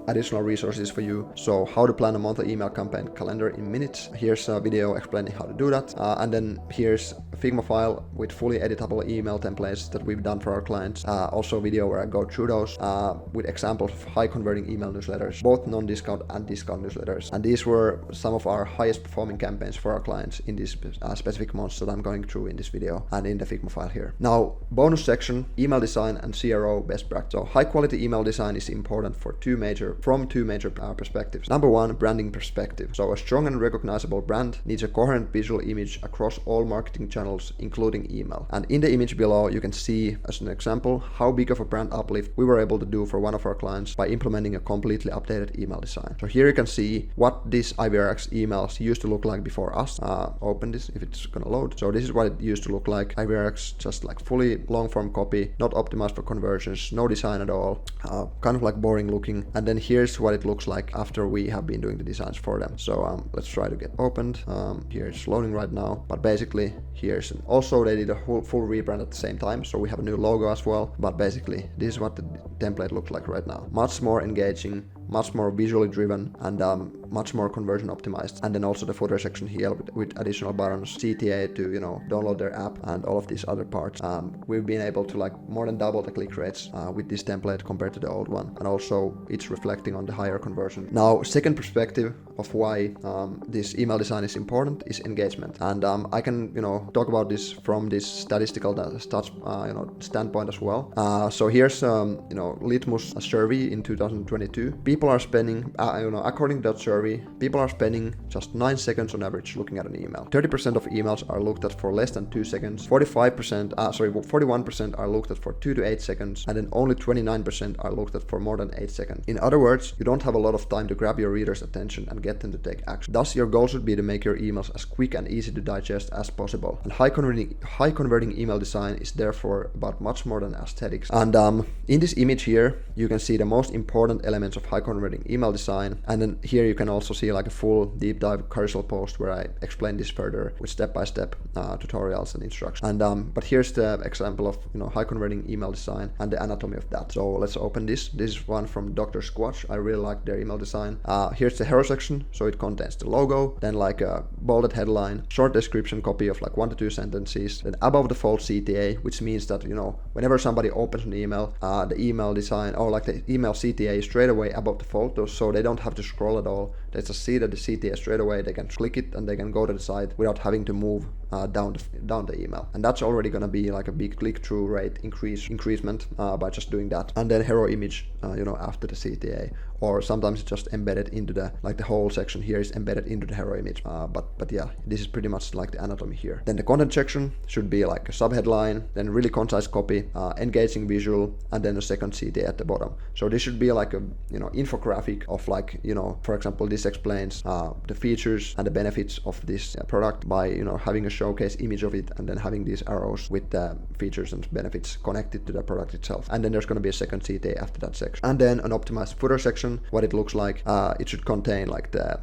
additional resources for you. So how to plan a monthly email campaign calendar in minutes. Here's a video explaining how to do that, and then here's a Figma file with fully editable email templates that we've done for our clients. Also a video where I go through those with examples of high converting email newsletters, both non-discount and discount newsletters, and these were some of our highest performing campaigns for our clients in these specific months that I'm going through in this video and in the Figma file here. Now, bonus section, email design and CRO best practice. So high quality email design is important for two major perspectives. Number one, branding perspective. So a strong and recognizable brand needs a coherent visual image across all marketing channels, including email. And in the image below, you can see as an example how big of a brand uplift we were able to do for one of our clients by implementing a completely updated email design. So here you can see what these IVRX emails used to look like before us. Open this if it's gonna load. So this is what it used to look like. IVRX, just like fully long form copy, not optimized for conversions, no design at all, kind of like boring looking. And then here's what it looks like after we have been doing the designs for them. So let's try to get opened. Here it's loading right now, but basically here's also they did a full rebrand at the same time, so we have a new logo as well. But basically this is what the template looks like right now. Much more engaging, much more visually driven, and much more conversion optimized. And then also the footer section here with additional buttons, CTA to download their app, and all of these other parts. We've been able to like more than double the click rates with this template compared to the old one, and also it's reflecting on the higher conversion. Now, second perspective of why this email design is important is engagement, and I can talk about this from this statistical standpoint as well. So here's Litmus survey in 2022. People are spending according to that survey, people are spending just 9 seconds on average looking at an email. 30% of emails are looked at for less than 2 seconds. 41% are looked at for 2 to 8 seconds, and then only 29% are looked at for more than 8 seconds. In other words, you don't have a lot of time to grab your reader's attention and get them to take action. Thus, your goal should be to make your emails as quick and easy to digest as possible. And high converting email design is therefore about much more than aesthetics. And in this image here, you can see the most important elements of high converting email design. And then here you can also see like a full deep dive carousel post where I explain this further with step-by-step tutorials and instructions. And but here's the example of high converting email design and the anatomy of that. So let's open this. This is one from Dr. Squatch. I really like their email design. Here's the hero section. So it contains the logo, then like a bolded headline, short description copy of like 1 to 2 sentences, then above the fold CTA, which means that whenever somebody opens an email, the email design or like the email CTA is straight away above the fold, so they don't have to scroll at all. They just see that the CTA straight away. They can click it and they can go to the site without having to move down the email, and that's already going to be like a big click-through rate increasement by just doing that. And then hero image after the CTA, or sometimes it's just embedded into the whole section here is embedded into the hero image. But yeah, this is pretty much like the anatomy here. Then the content section should be like a subheadline, then really concise copy, engaging visual, and then a second CTA at the bottom. So this should be like a infographic of for example, this explains the features and the benefits of this product by having a showcase image of it, and then having these arrows with the features and benefits connected to the product itself. And then there's going to be a second CTA after that section. And then an optimized footer section, what it looks like. It should contain like the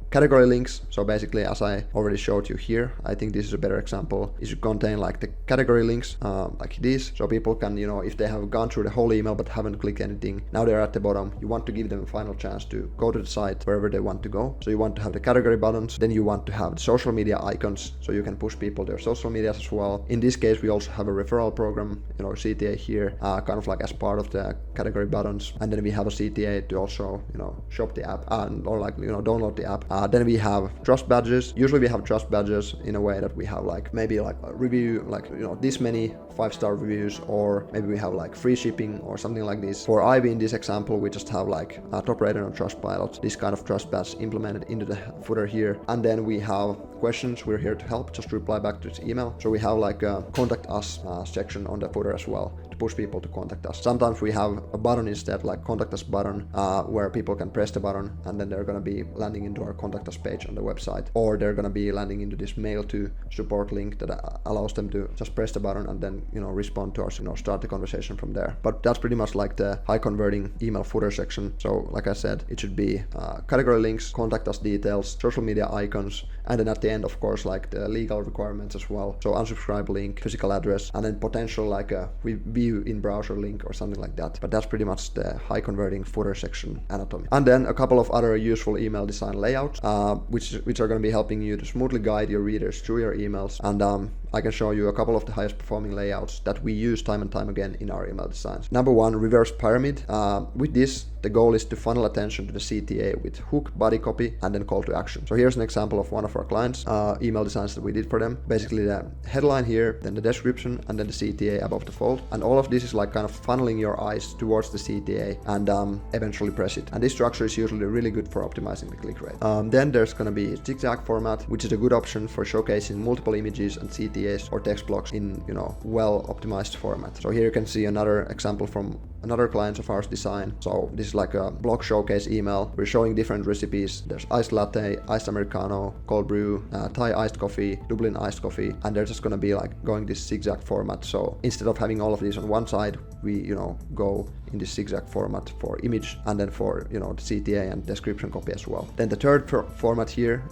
category links. So basically, as I already showed you here, I think this is a better example. It should contain like the category links like this, so people can if they have gone through the whole email but haven't clicked anything, now they're at the bottom. You want to give them a final chance to go to the site wherever they want to go. So you want to have the category buttons, then you want to have the social media icons, so you can push people their social medias as well. In this case, we also have a referral program, CTA here, kind of like as part of the category buttons. And then we have a CTA to also, shop the app or like, download the app. Then we have trust badges. Usually we have trust badges in a way that we have like maybe like a review, like, this many 5-star reviews, or maybe we have like free shipping or something like this. For Ivy in this example, we just have like top rated on Trustpilot, this kind of trust badge implemented into the footer here. And then we have questions, we're here to help. Just reply back to this email. So we have like a contact us section on the footer as well to push people to contact us. Sometimes we have a button instead, like contact us button, where people can press the button and then they're going to be landing into our contact us page on the website, or they're going to be landing into this mail to support link that allows them to just press the button and then respond to us, start the conversation from there. But that's pretty much like the high converting email footer section. So like I said, it should be category links, contact us details, social media icons, and then at the end, of course, like the legal requirements as well. So unsubscribe link, physical address, and then potential like a view in browser link or something like that. But that's pretty much the high converting footer section anatomy. And then a couple of other useful email design layouts, which are going to be helping you to smoothly guide your readers through your emails. And I can show you a couple of the highest performing layouts that we use time and time again in our email designs. Number one, reverse pyramid. With this, the goal is to funnel attention to the CTA with hook, body copy, and then call to action. So here's an example of one of our clients' email designs that we did for them. Basically the headline here, then the description, and then the CTA above the fold. And all of this is like kind of funneling your eyes towards the CTA and eventually press it. And this structure is usually really good for optimizing the click rate. Then there's going to be zigzag format, which is a good option for showcasing multiple images and CTAs or text blocks in well optimized format. So here you can see another example from another client of ours design. So this is like a blog showcase email. We're showing different recipes. There's iced latte, iced americano, cold brew, Thai iced coffee, Dublin iced coffee, and they're just gonna be like going this zigzag format. So instead of having all of these on one side, we go in this zigzag format for image and then for the CTA and description copy as well. Then the third format here,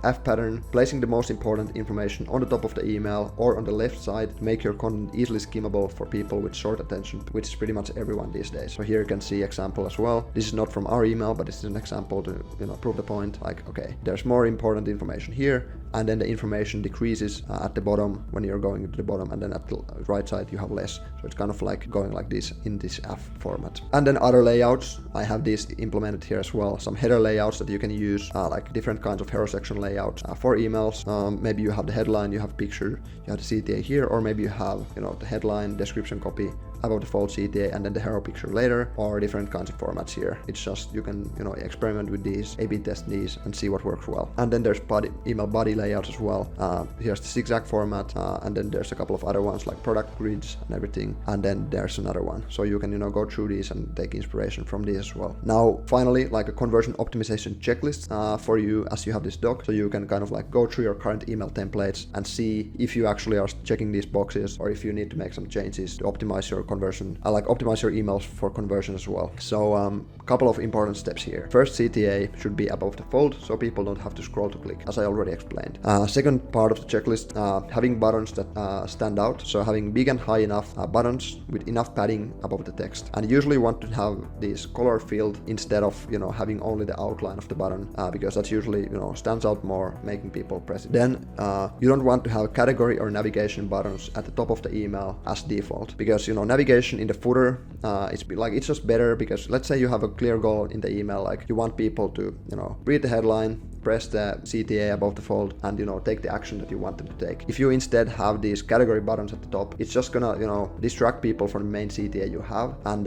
F pattern, placing the most important information on the top of the email or on the left side to make your content easily skimmable for people with short attention, which is pretty much everyone these days. So here you can see example as well. This is not from our email, but this is an example to prove the point. Like, okay, there's more important information here, and then the information decreases at the bottom when you're going to the bottom, and then at the right side you have less. So it's kind of like going like this in this F format. And then other layouts, I have these implemented here as well. Some header layouts that you can use, like different kinds of hero section layouts for emails. Maybe you have the headline, you have picture, you have the CTA here, or maybe you have the headline, description copy, about the fold CTA, and then the hero picture later, or different kinds of formats here. It's just you can experiment with these, A/B test these, and see what works well. And then there's email body layouts as well. Here's the zigzag format, and then there's a couple of other ones like product grids and everything. And then there's another one, so you can go through these and take inspiration from these as well. Now, finally, like a conversion optimization checklist for you as you have this doc, so you can kind of like go through your current email templates and see if you actually are checking these boxes or if you need to make some changes to optimize your conversion. Optimize your emails for conversion as well. So couple of important steps here. First, CTA should be above the fold so people don't have to scroll to click, as I already explained. Second part of the checklist, having buttons that stand out, so having big and high enough buttons with enough padding above the text. And usually want to have this color filled instead of having only the outline of the button, because that's usually stands out more, making people press it. Then you don't want to have category or navigation buttons at the top of the email as default, because navigation in the footer it's just better, because let's say you have a clear goal in the email, like you want people to read the headline, press the CTA above the fold, and take the action that you want them to take. If you instead have these category buttons at the top, it's just gonna distract people from the main CTA you have, and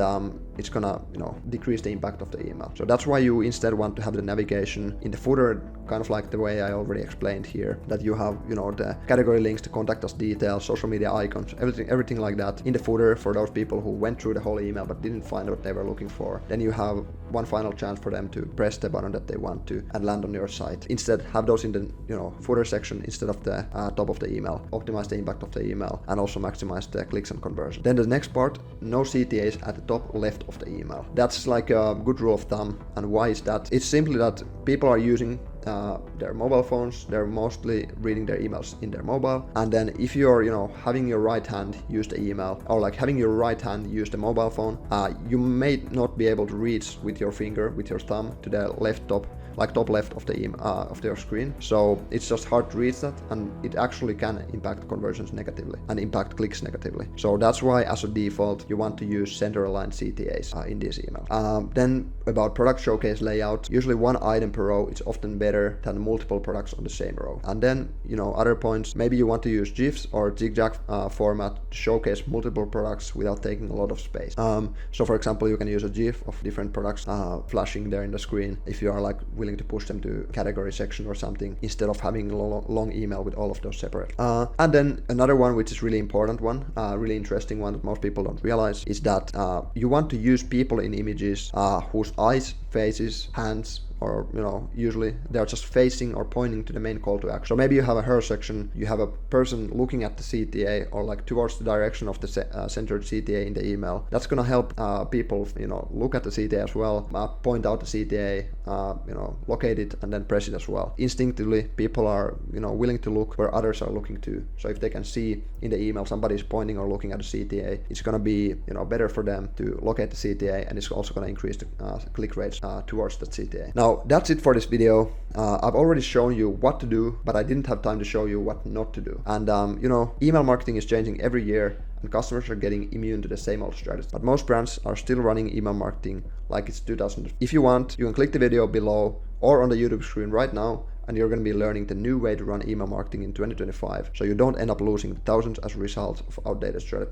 it's gonna decrease the impact of the email. So that's why you instead want to have the navigation in the footer, kind of like the way I already explained here, that you have the category links, the contact us details, social media icons, everything like that in the footer for those people who went through the whole email but didn't find what they were looking for. Then you have one final chance for them to press the button that they want to and land on your site. Instead, have those in the footer section instead of the top of the email. Optimize the impact of the email and also maximize the clicks and conversion. Then the next part, no CTAs at the top left of the email. That's like a good rule of thumb. And why is that? It's simply that people are using their mobile phones. They're mostly reading their emails in their mobile, and then if you're having your right hand use the email, or like having your right hand use the mobile phone, you may not be able to reach with your finger, with your thumb, to the left top left of the of your screen. So it's just hard to reach that, and it actually can impact conversions negatively and impact clicks negatively. So that's why, as a default, you want to use center aligned CTAs in this email. Then about product showcase layout, usually one item per row is often better than multiple products on the same row. And then other points, maybe you want to use GIFs or zigzag format to showcase multiple products without taking a lot of space. So for example, you can use a GIF of different products flashing there in the screen if you are like willing to push them to category section or something instead of having a long email with all of those separate. And then another one, which is really important one, really interesting one that most people don't realize, is that you want to use people in images whose eyes, faces, hands, or usually they're just facing or pointing to the main call to action. So maybe you have a her section, you have a person looking at the CTA or like towards the direction of the centered CTA in the email. That's gonna help people look at the CTA as well, point out the CTA, locate it and then press it as well. Instinctively, people are willing to look where others are looking to. So if they can see in the email somebody's pointing or looking at the CTA, it's gonna be better for them to locate the CTA, and it's also gonna increase the click rates towards that CTA. Now that's it for this video. I've already shown you what to do, but I didn't have time to show you what not to do. And email marketing is changing every year, and customers are getting immune to the same old strategy. But most brands are still running email marketing like it's 2000. If you want, you can click the video below or on the YouTube screen right now, and you're going to be learning the new way to run email marketing in 2025, so you don't end up losing thousands as a result of outdated strategy.